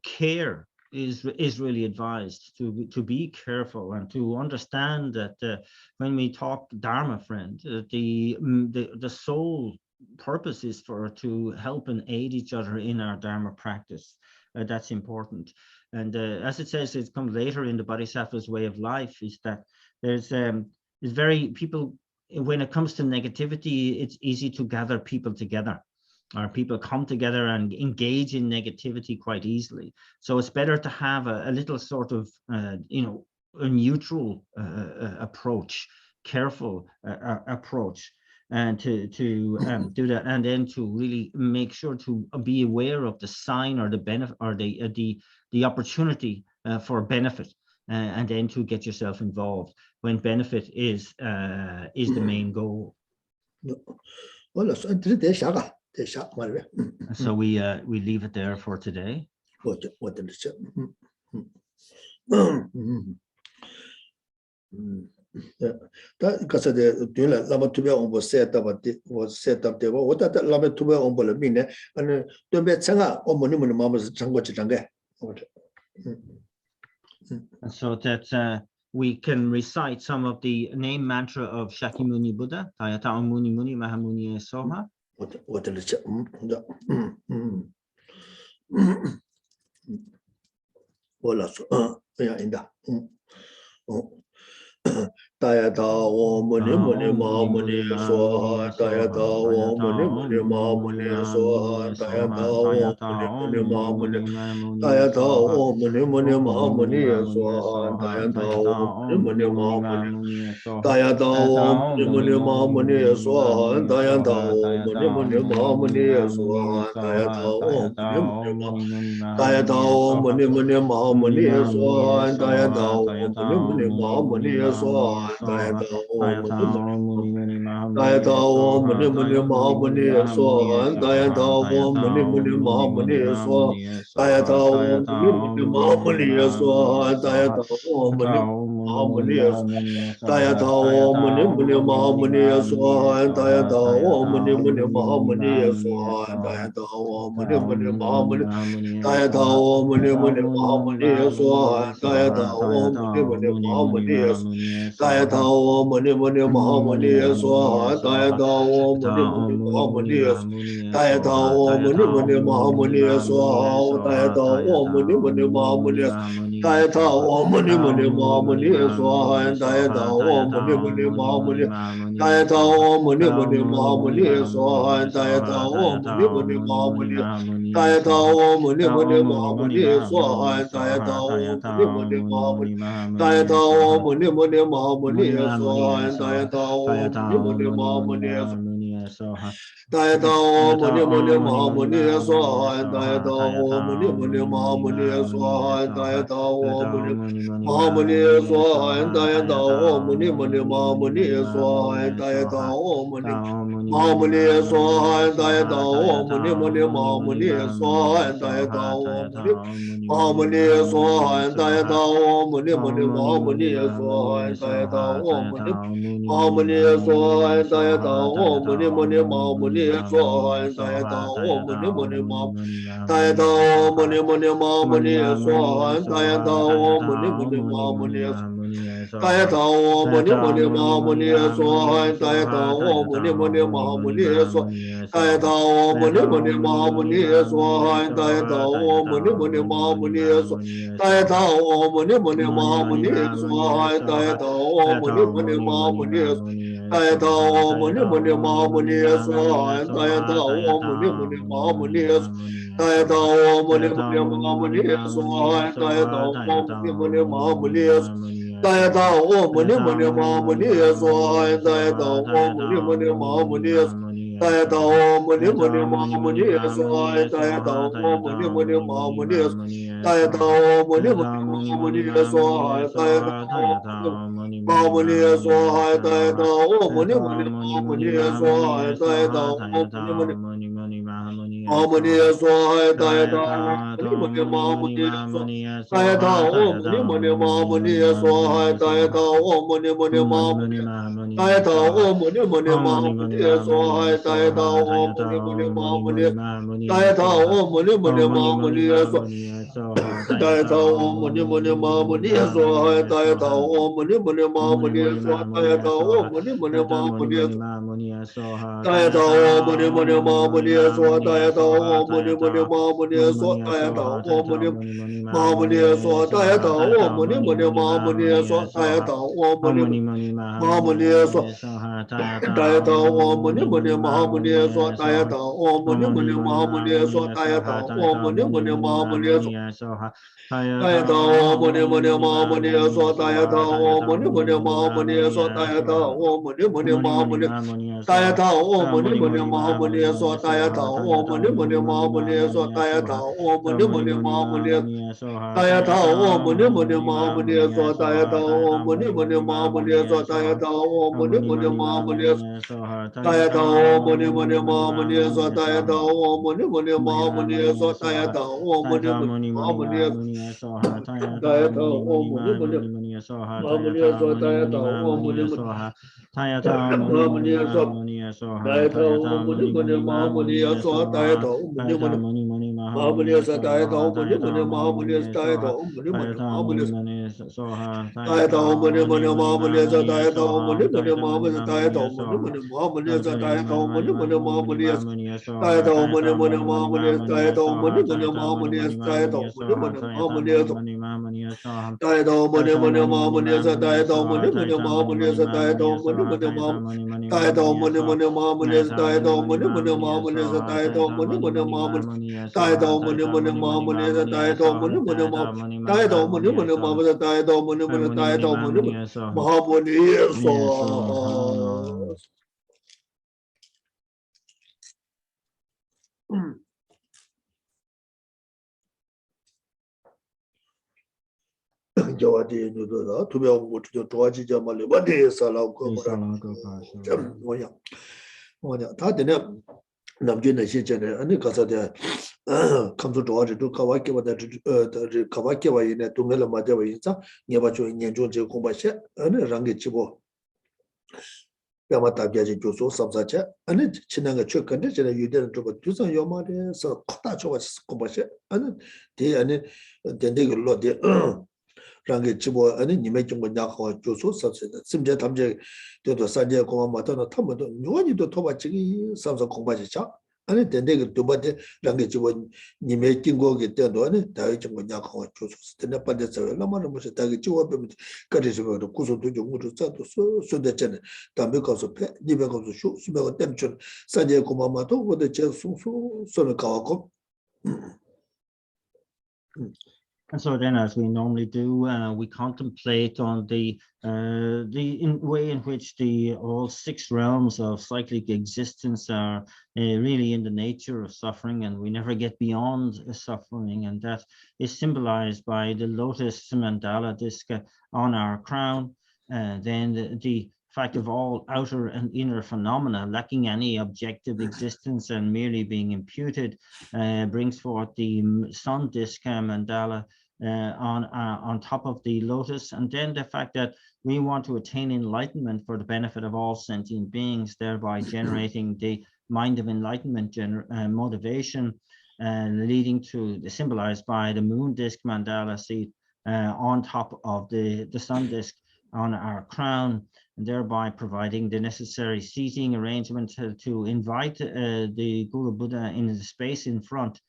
care is really advised to be careful and to understand that when we talk Dharma, friend, the sole purpose is to help and aid each other in our Dharma practice. That's important. And as it says, it comes later in the Bodhisattva's way of life, is that there's people, when it comes to negativity, it's easy to gather people together. Or people come together and engage in negativity quite easily. So it's better to have a little sort of, a neutral approach, careful approach, and to do that, and then to really make sure to be aware of the sign or the benefit or the opportunity for benefit, and then to get yourself involved when benefit is the main goal. So we leave it there for today. So that we can recite some of the name mantra of Shakyamuni Buddha, Tayata Muni Muni Mahamuni Soha. Tayata Om Muni Muni Mahamuni Soha, Tayata Om Muni Muni Mahamuni Soha, Tayata Om Muni Muni Mahamuni, Tayata Om Muni Muni Mahamuni Soha, Tayata Om Muni Mahamuni, Tayata Om Muni Mahamuni Soha, Tayata Om Muni Mahamuni Soha, Tayata Om Tayata Om Muni Muni Mahamuni Soha, Tayata Om Muni Mahamuni Soha, Tayata Om Muni Muni Mahamuni, Tayata Om Muni Muni Mahamuni Soha, Tayata Om Muni Muni Mahamuni Soha, Tayata Om Muni Muni Mahamuni Soha, Tayata Om Muni Mahamuni Soha, Tayata Om Muni Muni Mahamuni Soha, Tayata Om Muni Muni Mahamuni Soha, Tayata Om Muni Muni Mahamuni, Tayata Om Muni Muni Mahamuni Soha, Tayata Om Muni Muni Mahamuni Soha, Tayata Om Muni Muni Mahamuni Soha, Tayata Om Muni Muni Mahamuni Soha, Tayata Om Muni Muni Mahamuni Soha, Tayata Om Muni Muni Mahamuni Soha, Tayata Om Muni Muni Mahamuni Soha, Tayata Om Muni Muni Mahamuni, Tayata Om Muni Muni Mahamuni Soha, Tayata Om Muni Muni Mahamuni, Tayata Om Muni Muni Mahamuni Soha, Tayata Om Muni Muni Mahamuni, Tayata Om Muni Muni Mahamuni Soha, Tayata Om Muni Muni Mahamuni Soha, Tayata Om Muni Muni Mahamuni Soha, Tayata Om Muni Muni Mahamuni Soha, Tayata Om Muni Mahamuni Soha, Tayata Om Muni Muni Mahamuni Soha, Tayata Om Muni Mahamuni Soha, Tayata Om Muni Muni Mahamuni Soha, Tayata Om Muni Mahamuni Soha, Tayata Om Muni Muni Mahamuni Soha, Tayata Om Muni Mahamuni Soha, Tayata Om Muni Muni Mahamuni Soha, Tayata Om Muni Muni Mahamuni, Tayata Om Muni Muni Mahamuni Soha, Tayata Om Muni Muni Mahamuni, Tayata Om Muni Muni Mahamuni Soha, Tayata Om Muni Muni Mahamuni Soha, Tayata Om Muni Muni Mahamuni Soha, Tayata Om Muni Muni Mahamuni Soha, Tayata Om Muni Muni Mahamuni Soha, Tayata Om Muni Muni Mahamuni Soha, Tayata Om Muni Muni Mahamuni Soha, Tayata Om Muni Muni Mahamuni Soha, Tayata Om Muni Muni Mahamuni Soha, Tayata Om Muni Muni Mahamuni Soha, Tayata Om Muni Muni Mahamuni Soha, Tayata Om Muni Muni Mahamuni Soha, Tayata Om Muni Muni Mahamuni Soha, Tayata Om Muni Muni Mahamuni Soha, Tayata Om Muni Muni Mahamuni Soha, Tayata Om Muni Mahamuni Soha, Tayata Om Muni Muni Mahamuni Soha, Tayata Om Muni Muni Mahamuni Swaha Dayata Muni Mahamuni Dayata Om Muni Mahamuni Swaha Dayata Om Muni Mahamuni Dayata Om Muni Mahamuni Swaha Dayata Om Muni Mahamuni Dayata Om Muni Mahamuni Dayata Om Muni Mahamuni Swaha Dayata Om Muni Mahamuni Swaha Dayata Om Muni Mahamuni Dayata Om Muni Mahamuni Swaha Dayata Om Muni Mahamuni Swaha Dayata Om Muni Mahamuni Swaha Dayata Om Muni Mahamuni Swaha Dayata Om Muni Mahamuni Swaha Dayata Om Muni Mahamuni Swaha Dayata Om Muni Mahamuni Swaha Dayata Om Muni Mahamuni Dayata Om Muni Mahamuni Swaha Dayata Om Muni Mahamuni Swaha Dayata Om Muni Mahamuni Dayata Om Muni Mahamuni Swaha Dayata Om Muni Mahamuni Swaha Dayata Om Muni Mahamuni Dayata Om Muni Mahamuni Swaha Dayata Om Muni Mahamuni Swaha Dayata Om Muni Mahamuni Dayata Om Muni Mahamuni Swaha Dayata Om Muni Mahamuni Swaha Dayata Om Muni Mahamuni Dayata Om Muni Mahamuni Swaha Dayata Om Muni Mahamuni Swaha Dayata Om Muni Mahamuni Swaha Dayata Om Muni Mahamuni Swaha Dayata Om Muni Mahamuni Dayata Om Muni Mahamuni Dayata Om Muni Mahamuni Swaha Dayata Om Muni Mahamuni Dayata Om Muni Mahamuni Swaha Dayata Om Muni Mahamuni Dayata Om Muni Mahamuni Dayata Om Muni Mahamuni Dayata Om Muni Mahamuni Dayata Om Muni Mahamuni Swaha Dayata Om Muni Mahamuni Swaha Dayata Om Muni Mahamuni Dayata Om Muni Mahamuni Dayata Om Muni Mahamuni Dayata Om Muni Mahamuni Dayata Om Muni Mahamuni Dayata Om Muni Mahamuni Dayata Om Muni Mahamuni Dayata Om Muni Dayata Om Muni Mahamuni Swaha Jawadi Nuda, to be able to Toaji Jamali, what is allowed Tadina Namjina Shijan, and the Casada come to Toaji to Kawaki, that Kawaki in a Tumela Majavisa, Yavacho in Yanjo Kumbasha, and Rangi Chibo. Yamata Gaji Joso, Samsacha, and it Chinanga Chuk condition you didn't do some your mother, so Kotacho was Kumbasha, and they and then they go lot there. Rangi Chibo and you make Yako Joso, Simja Tamje, the Sanja Komatana Tamado, you need to Tobachi, Samsa Kombacha, and then they go to Bate, Rangi Chibo, you make go get there, Daichimo Yako Joso, the Napadas, Lamana was a Tagichiwa, Kadisimo, the Kuso to Jomuto Sato, so the Chen, Tamikos of Pet, Nibakos of Shoes, Smell attention, Sanja Komamato, with the Chen so Kawako. And so then, as we normally do, we contemplate on the way in which all 6 realms of cyclic existence are really in the nature of suffering, and we never get beyond suffering, and that is symbolized by the lotus mandala disc on our crown. Then the fact of all outer and inner phenomena lacking any objective existence and merely being imputed brings forth the sun disk mandala on top of the lotus, and then the fact that we want to attain enlightenment for the benefit of all sentient beings, thereby generating the mind of enlightenment motivation, leading to the symbolized by the moon disk mandala seat on top of the sun disk on our crown, and thereby providing the necessary seating arrangement to invite the Guru Buddha in the space in front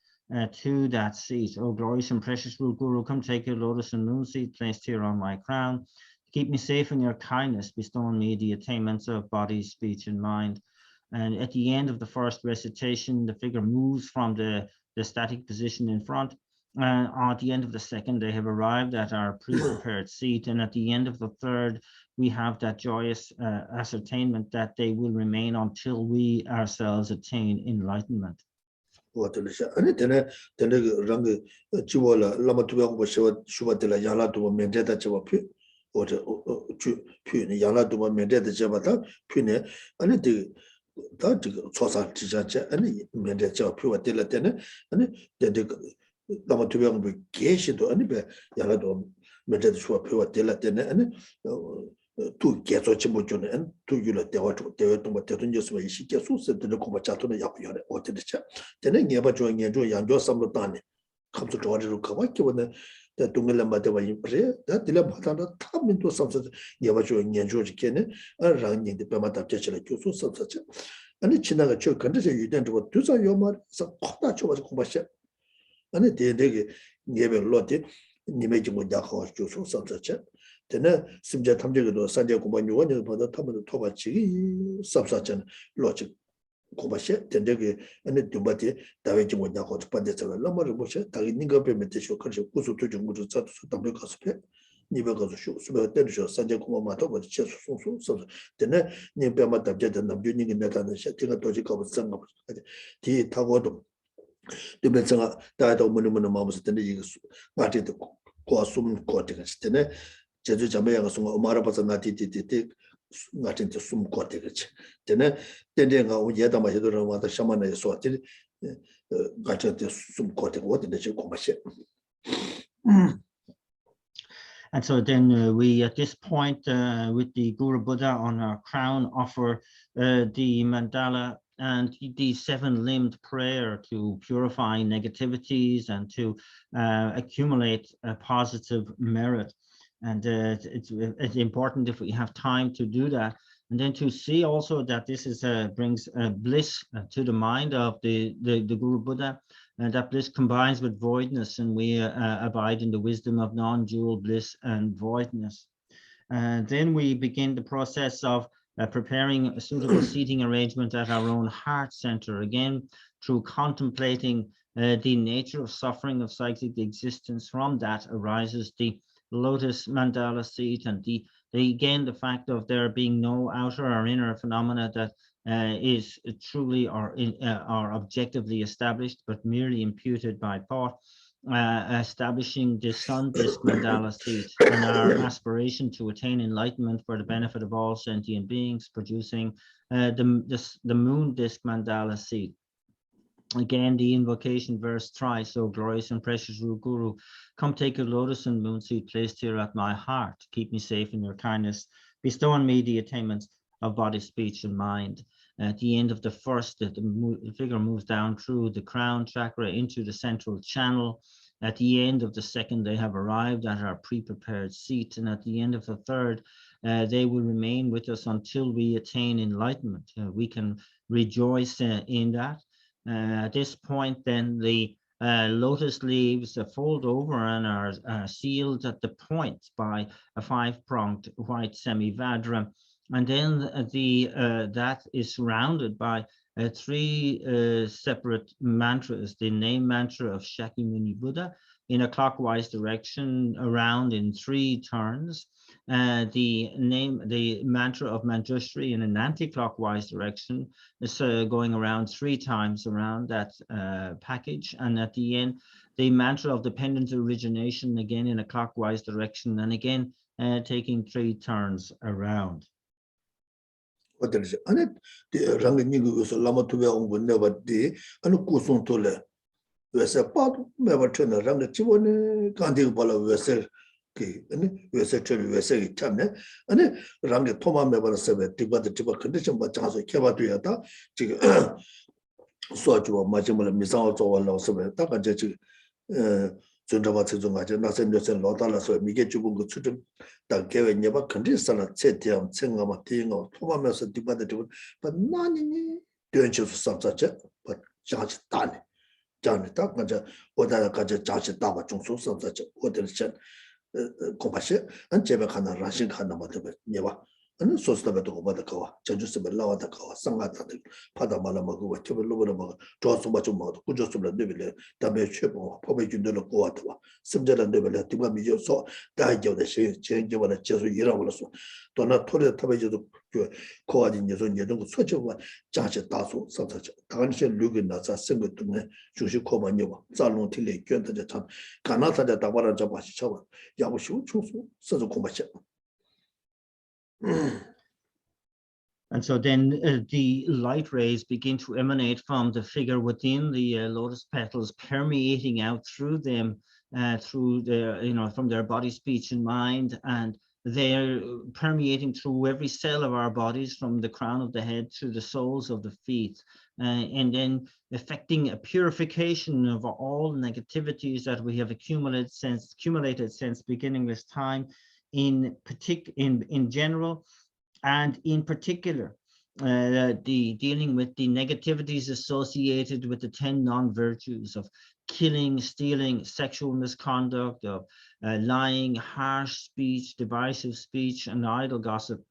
to that seat. Oh, glorious and precious Guru, come take your lotus and moon seat placed here on my crown. Keep me safe in your kindness, bestow on me the attainments of body, speech, and mind. And at the end of the first recitation, the figure moves from the static position in front. At the end of the second, they have arrived at our pre-prepared seat. And at the end of the third, we have that joyous ascertainment that they will remain until we ourselves attain enlightenment. And then Rangi Chivola, Lama Tuang was Shubatilla Yala to Mendeta Chavapi, or Yana to Mendeta Javata, Pune, and 다 지금 초사 지자체 아니 면제 저 표가 될라 때는 아니 근데 너무 두명 뭐 계시도 아니 배 야라도 면제 저 표가 될라 때는 아니 또 계속 좀 주는 또 유로 대화도 뭐 대돈 줬으면 이 시계 소스들을 고바 자토는 약요래 어떻게 자 되는 예바 저 연조 양조 삼로 따네 감수 좋아지로 가봐 기본에 동일한 마대와 임프레 다 딜라 바다나 타민도 삼서 예바 저 연조 지게네 랑인데 배마다 제철에 교수 삼서죠 아니 지나가 저 근처에 유den도 두사 요마서 코다 쳐서 공부하셔 아니 대대게 예별로데 님의 좀 약하고 교수 삼서죠 되네 심지어 탐지기도 산재 공부 요원을 받아 타면 토바치기 삽사전 로직 고바시 된데게 아니 dum바티 다외지 뭐냐고 반대서 넘어를 보셔 다리 니가 배면 되셔 그래서 구수도 좀 구조 자도 담배 가스페 니가 가서 쇼 수배 때리셔 산재 공부 마도 버지 쳐서 소소 되네 니 배만 답제된 남준이 내다는 셔티가 도지 가고 상가 뒤 타고도 되면서 다도 뭐는 마음에서 되네 이거 마티도 고았음 거티가 되네 제주 자매가 송어 오마라바서 나티티티 같은 데 숨 거티 그렇지. 되네 된데가 예다 마셔도는 와서 샤만에 소티 같은 데숨 거티 어디데 지금 고마시. And so then we, at this point, with the Guru Buddha on our crown, offer the mandala and the seven-limbed prayer to purify negativities and to accumulate a positive merit. And it's important if we have time to do that. And then to see also that this is brings bliss to the mind of the Guru Buddha, and that bliss combines with voidness, and we abide in the wisdom of non-dual bliss and voidness. And then we begin the process of preparing a suitable seating arrangement at our own heart center, again, through contemplating the nature of suffering of cyclic existence. From that arises the lotus mandala seat, and again the fact of there being no outer or inner phenomena that is truly or objectively established, but merely imputed by thought, establishing the sun disk mandala seat, and our aspiration to attain enlightenment for the benefit of all sentient beings, producing the moon disk mandala seat. Again, the invocation verse thrice, so glorious and precious Guru, come take a lotus and moon seat placed here at my heart. Keep me safe in your kindness. Bestow on me the attainments of body, speech, and mind. At the end of the first, the figure moves down through the crown chakra into the central channel. At the end of the second, they have arrived at our pre-prepared seat. And at the end of the third, they will remain with us until we attain enlightenment. We can rejoice in that. At this point, then the lotus leaves fold over and are sealed at the point by a five-pronged white semivajra, and then that is surrounded by three separate mantras: the name mantra of Shakyamuni Buddha in a clockwise direction around in 3 turns. The mantra of Manjushri in an anti-clockwise direction is going around 3 times around that package. And at the end, the mantra of dependent origination, again in a clockwise direction, and again taking 3 turns around. 어떨지 아니 랑니고서 라마투베 온 내버디 아니 구송토래 왜서 빠도 매버트는 랑가 집원에 간디고 발라 왜서 그 아니 왜서 저 왜서 있잖네 아니 랑게 토마 매버서베 디바드 디바 컨디션 뭐 자서 개바도야다 지금 소주와 마지막에 미사오 조월로서베 다가 지금 전자바 최종하지 나선저선 로달라서 미게 죽은 거 추정 딱 개회 예바 컨디션을 세티함 생각만 되는 토마면서 디바드 디바 나니니 된치수 삼자체 자치 다네 자네 딱 맞아 오다가지 자치 다바 중수 삼자체 오들체 고바시 안 제베 하나 라신 하나 맞아 예바 안 소스다베도 고바다가 전주스베 라와다가 상가다들 파다말라 먹고 튜블로버로 먹어 조스바 좀 먹어 꾸조스베 네빌레 담에 최고 법의 준들로 고와다와 심자란 네빌레 디바 미죠서 다이죠데 제인저번에 제수 일하고서 또나 토레 타베지도 그 고아진 예선 예동 소처와 자체 다소 선사죠 당시 류근나자 생것도네 주식 코만요 자롱 틀레 견다자 참 가나타자 다바라 잡아시 잡아 야고시우 총수 서서 고마셔 And so then the light rays begin to emanate from the figure within the lotus petals, permeating out through them, through their, from their body, speech, and mind, and they're permeating through every cell of our bodies, from the crown of the head to the soles of the feet, and then affecting a purification of all negativities that we have accumulated since beginningless time, in general, and in particular, dealing with the negativities associated with the 10 non-virtues of killing, stealing, sexual misconduct, of lying, harsh speech, divisive speech, and idle gossip,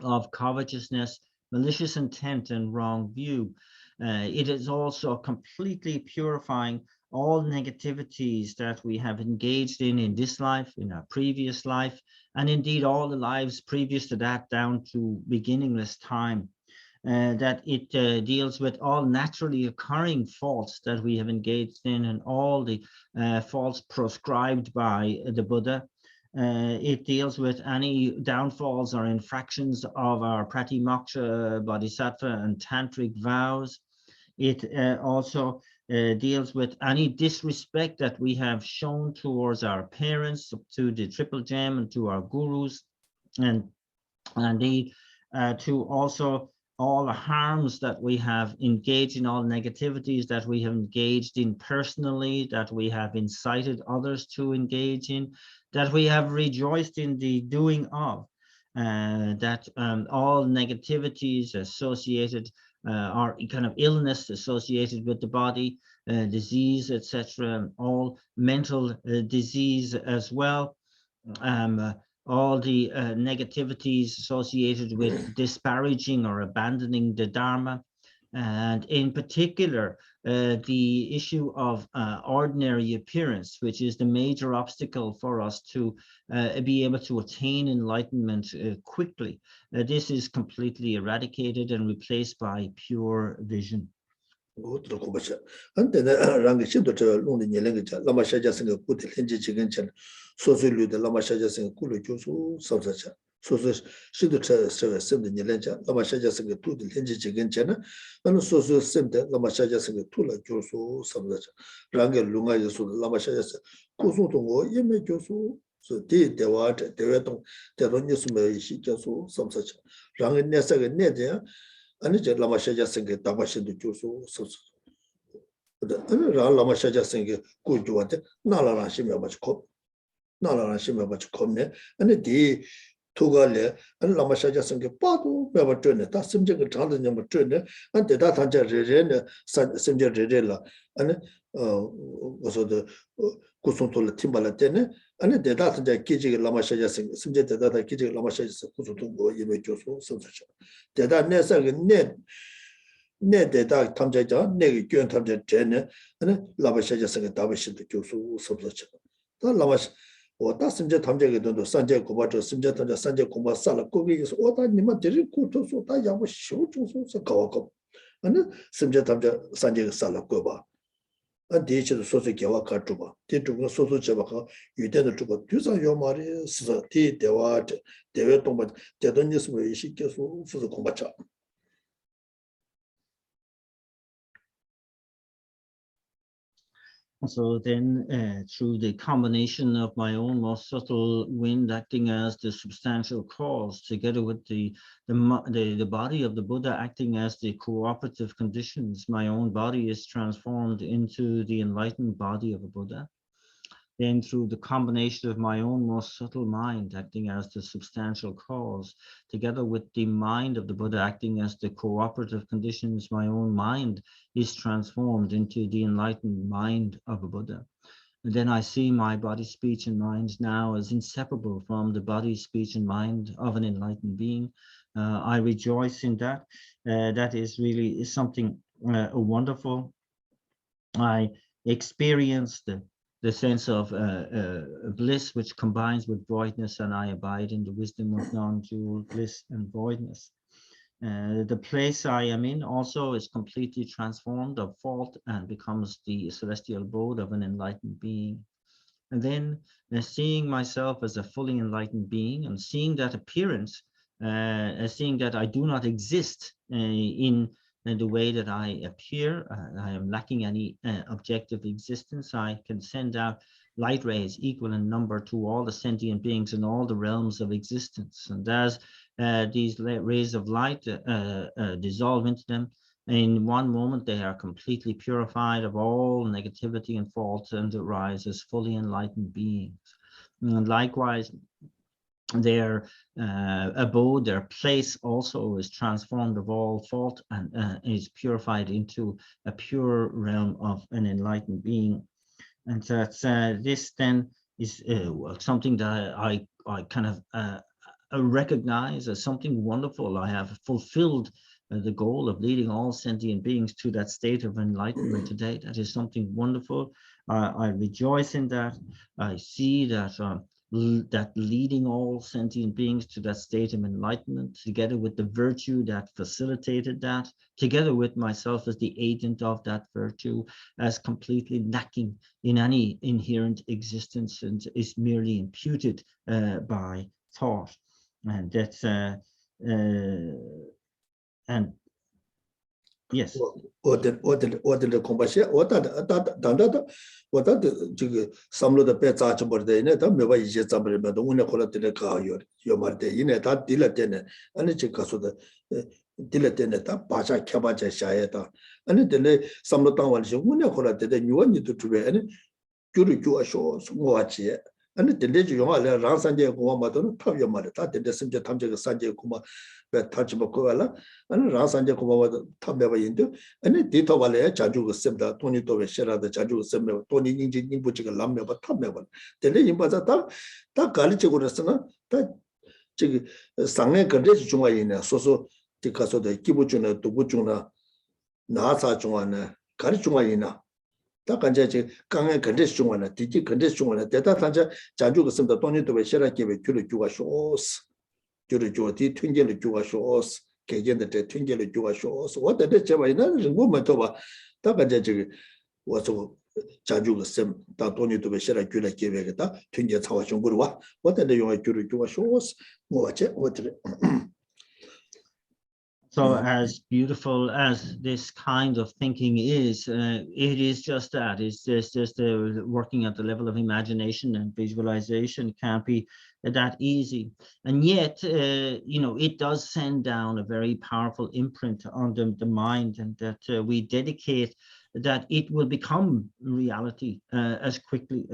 of covetousness, malicious intent, and wrong view. It is also completely purifying all negativities that we have engaged in this life, in our previous life, and indeed all the lives previous to that, down to beginningless time. That it deals with all naturally occurring faults that we have engaged in, and all the faults proscribed by the Buddha. It deals with any downfalls or infractions of our Pratimoksha, Bodhisattva, and Tantric vows. It also deals with any disrespect that we have shown towards our parents, to the Triple Gem, and to our gurus, and indeed to also all the harms that we have engaged in, all negativities that we have engaged in personally, that we have incited others to engage in, that we have rejoiced in the doing of, that all negativities associated, or kind of illness associated with the body, disease, etc., all mental disease as well, all the negativities associated with disparaging or abandoning the Dharma, and in particular, the issue of ordinary appearance, which is the major obstacle for us to be able to attain enlightenment quickly. This is completely eradicated and replaced by pure vision. 아니 저 라마샤자 생게 다바신도 교수 소소 아니 라마샤자 생게 꾸주한테 나라라 심해 맞고 나라라 심해 맞고 네 아니 디 투갈래 아니 라마샤자 생게 빠도 매버 쩌네 다 심적을 장는 좀 쩌네 안데 다 단자 레레네 심적 레레라 아니 어서도 구송톨 팀발라 때네 아니 데다 단자 기지게 라마샤자 생 심적 데다 기지게 라마샤자 구송통 거 예매 교수 선수죠 대다 내서게 내 데다 탐자자 내게 교연 탐자 제네 아니 라마샤자스가 다바신도 교수 섭섭죠 다 라마샤 오다 심제 탐자게 돈도 산제 고바죠 심제 탐자 산제 고바 살아 거기에서 오다 니만 데리 고토서 다 야고 쇼조서 가고 아니 심제 탐자 산제 살아 고바 안 대체도 소소 개와 가지고 봐 대중은 소소 제바가 유대도 주고 두사 요 말이 스서 디 대화 대외 동반 대donnismo 이식께서 수서 공부자 So then, through the combination of my own most subtle wind acting as the substantial cause, together with the body of the Buddha acting as the cooperative conditions, my own body is transformed into the enlightened body of a Buddha. Then through the combination of my own most subtle mind acting as the substantial cause, together with the mind of the Buddha acting as the cooperative conditions, my own mind is transformed into the enlightened mind of a Buddha. And then I see my body, speech, and mind now as inseparable from the body, speech, and mind of an enlightened being. I rejoice in that. That is really something wonderful. I experience the sense of bliss, which combines with voidness, and I abide in the wisdom of non-dual bliss and voidness. The place I am in also is completely transformed of fault and becomes the celestial abode of an enlightened being. And then seeing myself as a fully enlightened being and seeing that appearance seeing that I do not exist in the way that I appear. I am lacking any objective existence. I can send out light rays equal in number to all the sentient beings in all the realms of existence. And as these rays of light dissolve into them, in one moment they are completely purified of all negativity and fault and arise as fully enlightened beings. And likewise, their abode, their place also is transformed of all fault and is purified into a pure realm of an enlightened being. And that's this then is something that I kind of recognize as something wonderful. I have fulfilled the goal of leading all sentient beings to that state of enlightenment today. That is something wonderful. I rejoice in that. I see that that leading all sentient beings to that state of enlightenment, together with the virtue that facilitated that, together with myself as the agent of that virtue, as completely lacking in any inherent existence and is merely imputed by thought. And that's and yes. 삼로다 배자치 버데네 다 메바 이제 잡으면 운에 콜라들에 가요 요마데 이네 다 딜라테네 아니 지가서다 딜라테네 다 바자 켜바자 샤야다 아니 데네 삼로 땅완시 운에 콜라들에 뉴원이도 주베 아니 규르 규아쇼 송와치 아니 데네지 용알에 랑산제 고마마도 탑요 말에 다 데데 심제 탐제가 산제 고마 배 타지 먹고 갈라 아니 랑산제 고마마도 탑메바 인도 아니 디토발에 자주고 셈다 돈이 또왜 셔라다 자주고 셈메 돈이 인지 인부지가 람메바 탑메바 데네 인바자 다 갈리치고 그랬으나 다 저기 상해 건데지 중앙이네 소소 디카소데 기부주나 도부주나 나사 중앙에 가리 중앙이나 다 간제지 강에 건데지 중앙에 디지 건데지 중앙에 대다 단자 자주고 셈다 돈이 또왜 셔라게베 줄을 주가 쇼스 줄을 주어디 튕겨를 주가 쇼스 개견데 튕겨를 주가 쇼스 어때 제바이나 뭐만 봐 다 간제지 와서 자주고 셈다 돈이 또왜 셔라게베다 튕겨 차와 중고로 와 어때 용의 줄을 주가 쇼스 뭐지 어때 So as beautiful as this kind of thinking is, it is just that. It's just working at the level of imagination and visualization. It can't be that easy. And yet, it does send down a very powerful imprint on the mind, and that we dedicate that it will become reality as quickly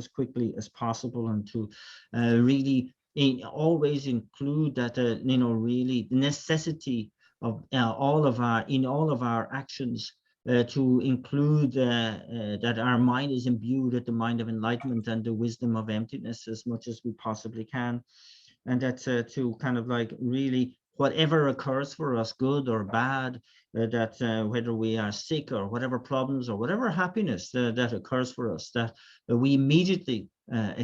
as possible, and to really always include that, really the necessity of all of our actions to include that our mind is imbued with the mind of enlightenment and the wisdom of emptiness as much as we possibly can, and that's to kind of like really whatever occurs for us, good or bad, that whether we are sick or whatever problems or whatever happiness that occurs for us, that we immediately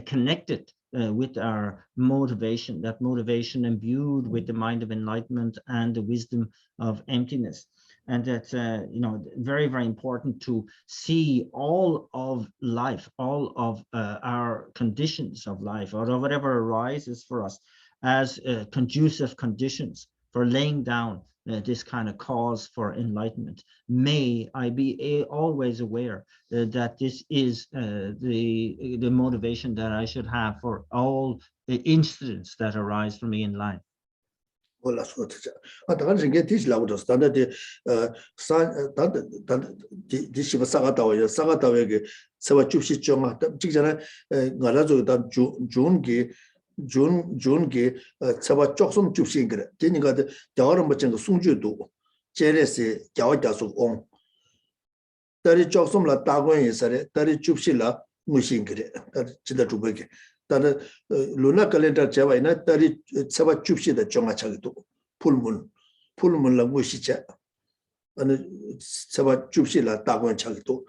connect it with our motivation, that motivation imbued with the mind of enlightenment and the wisdom of emptiness. And that's very, very important to see all of life, all of our conditions of life, or whatever arises for us, as conducive conditions for laying down this kind of cause for enlightenment. May I be always aware that this is the motivation that I should have for all the incidents that arise for me in life. Voilà, 다른 게 디지라고 스탠다드 디시바 사가다와요 사가다와게 세와 줍시 좀 직전에 나라도 다 준게 세와 쪽som 줍시 그래 되니까 여러 번째 그 송주도 제레스 겨워다서 온 다리 쪽som라 다고인사래 다리 줍시라 무신 그래 진짜 주베게 다른 루나 캘린더 제와이나 다리 세바 줍시다 정화차기도 풀문라 무시자 아니 세바 줍시라 다고인 차기도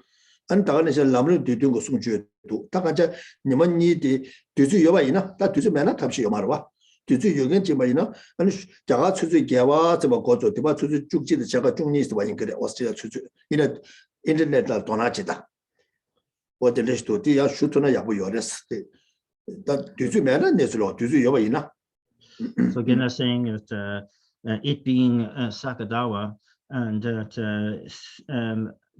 안 다가네서 남을 뒤든 거 송주도 다가자 니만 니디 뒤주 여바이나 다 뒤주 매나 탑시 여마르와 뒤주 여긴 지마이나 아니 자가 추주 개와 저 거저 디바 추주 쭉지도 제가 중니스 와인 그래 오스트리아 추주 이나 인터넷을 도나지다 어디레스도 디야 슈트나 야부 요레스 다 뒤주 매나 내스로 뒤주 여바이나 So again, they're saying that it being Sakadawa, and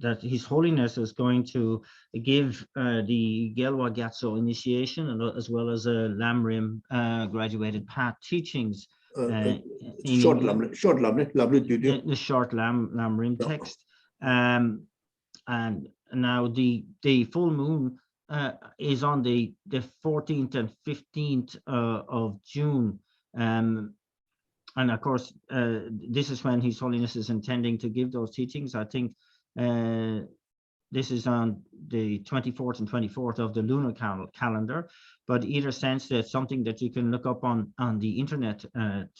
that His Holiness is going to give the Gelwa Gyatso initiation, and as well as a Lamrim graduated path teachings in short India. The short Lamrim text. And now the full moon is on the 14th and 15th of June. And of course, this is when His Holiness is intending to give those teachings. I think this is on the 24th and 24th of the lunar calendar, but either sense that's something that you can look up on the internet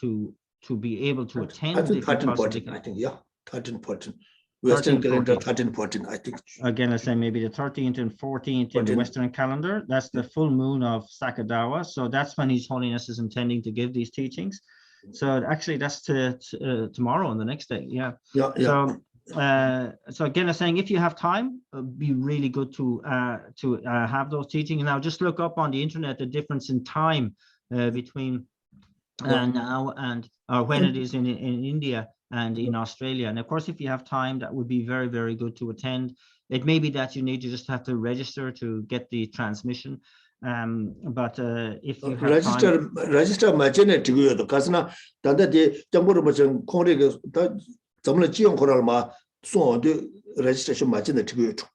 to be able to attend. I think 13, 14, I think, yeah, 13, 14. Western calendar 13, 14, I think. Again, I say maybe the 13th and 14th in the Western calendar. That's the full moon of Sakadawa. So that's when His Holiness is intending to give these teachings. So actually, that's tomorrow and the next day. Yeah. So again, I'm saying if you have time, it'd be really good to have those teachings. Now, just look up on the internet the difference in time between now and when it is in India and in Australia. And of course, if you have time, that would be very, very good to attend. It may be that you need to just have to register to get the transmission. But if you have register machine to go to Kasana, Tanda de Jamboromachon Kong, Zamla Jion Koralma, so the registration machine to go to.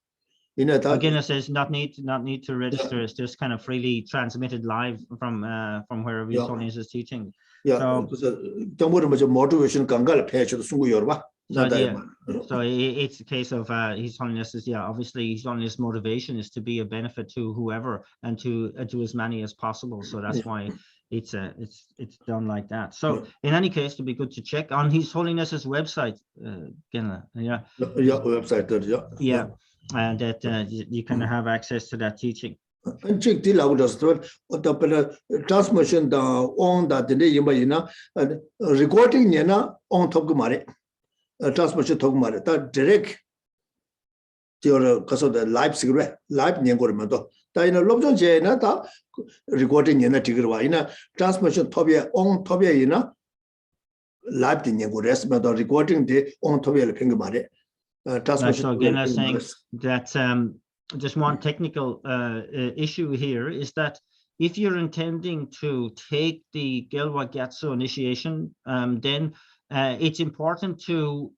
Again, it says not need to register. It's just kind of freely transmitted live from wherever His Holiness is teaching. Yeah, so motivation Kangal page to Sungu Yorba. So it's a case of His Holiness is, obviously His Holiness motivation is to be a benefit to whoever and to as many as possible. So that's why it's done like that. So in any case, it'd be good to check on His Holiness's website. Website. Yeah, and that you can have access to that teaching. And check the the transmission on that recording on top of transmission talk that direct your the live cigarette live nyangormento da in a lobjon jena da recording in a tigwa in a transmission tobia on tobia in a live nyangores but recording the on tobia pingmare transmission. So again, I'm saying that just one technical issue here is that if you're intending to take the Gelwa Gyatso initiation, then it's important to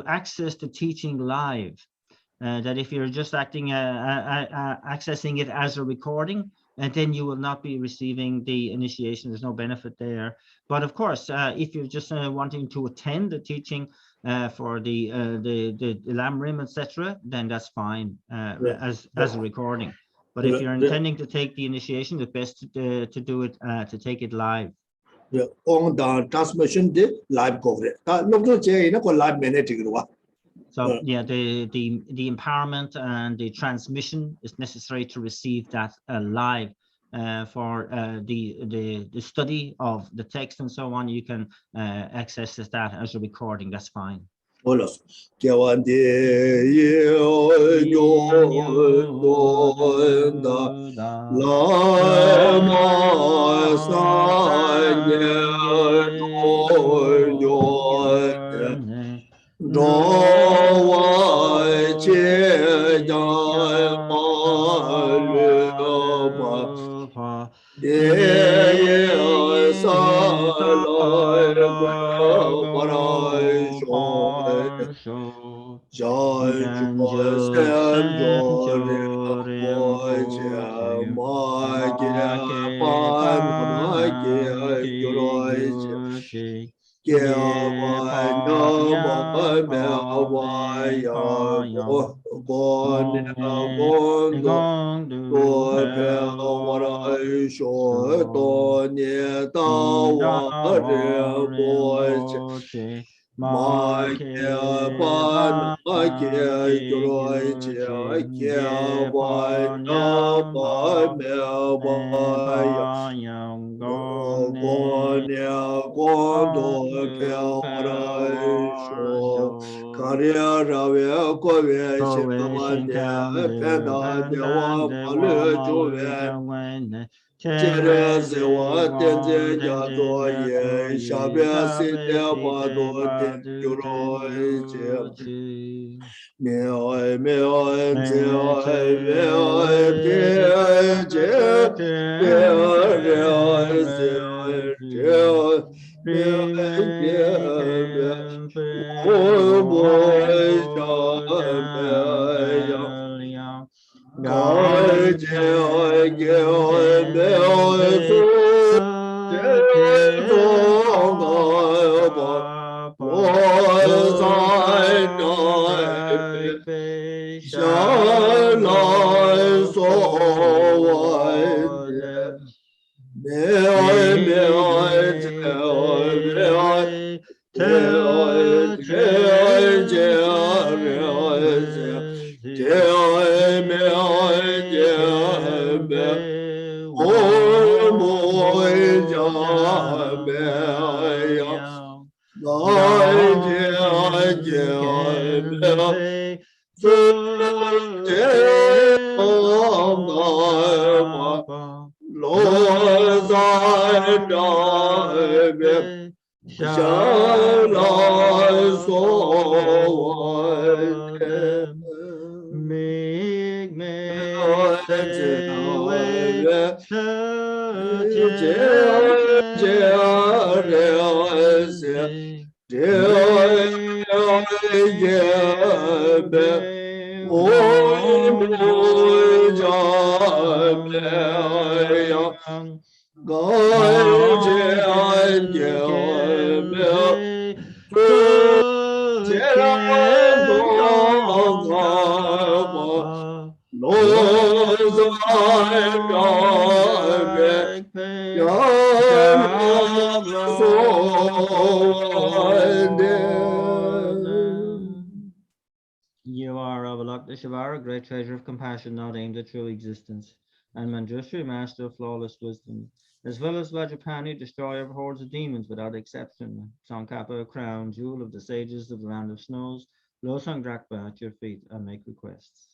access the teaching live. That if you're just accessing it as a recording, and then you will not be receiving the initiation. There's no benefit there. But of course, if you're just wanting to attend the teaching for the Lamrim, etc., then that's fine as a recording. But if you're intending to take the initiation, the best to do it to take it live. Yeah, on the transmission the live coverage. Live minute. So the empowerment and the transmission is necessary to receive that live. For the study of the text and so on, you can access that as a recording. That's fine. Karya Rave Kove Shinkavande Penda Dewa Malu Juve Chere Sewa Tenze Jato Ye Shabe Site Bado Den Juro Meoi Meoi Zeoi Meoi Pie Je Meoi Zeoi Zeoi Meoi Pie Oi Moi Sha Gai Je Oi Ge Oi Meoi Su Je Zong Gai Ba Oi Zai Dai Sha Lai So Wai Meoi Meoi Zeoi Meoi Meoi Zeoi Zeoi Meoi Zeoi Meoi Zeoi Meoi Oi Moi Zha Meoi Gai Zeoi Zeoi Meoi Zong Gai Ma Lo Zai Dai Me Sha Lai So Wai De Mig Oi say Wei wei Je Je Re Se Je Je Be Oi Moi Ja Me Ya Gai Je An Je Oi Me Je Dong Gai Ma Lo Zai Dai Me Ya Me So Wai De You are Avalokiteshvara, great treasure of compassion, not aimed at true existence, and Manjushri, master of flawless wisdom, as well as Vajrapani, destroyer of hordes of demons without exception, Tsongkhapa, crown jewel of the sages of the land of snows, Losang Drakpa at your feet, I make requests.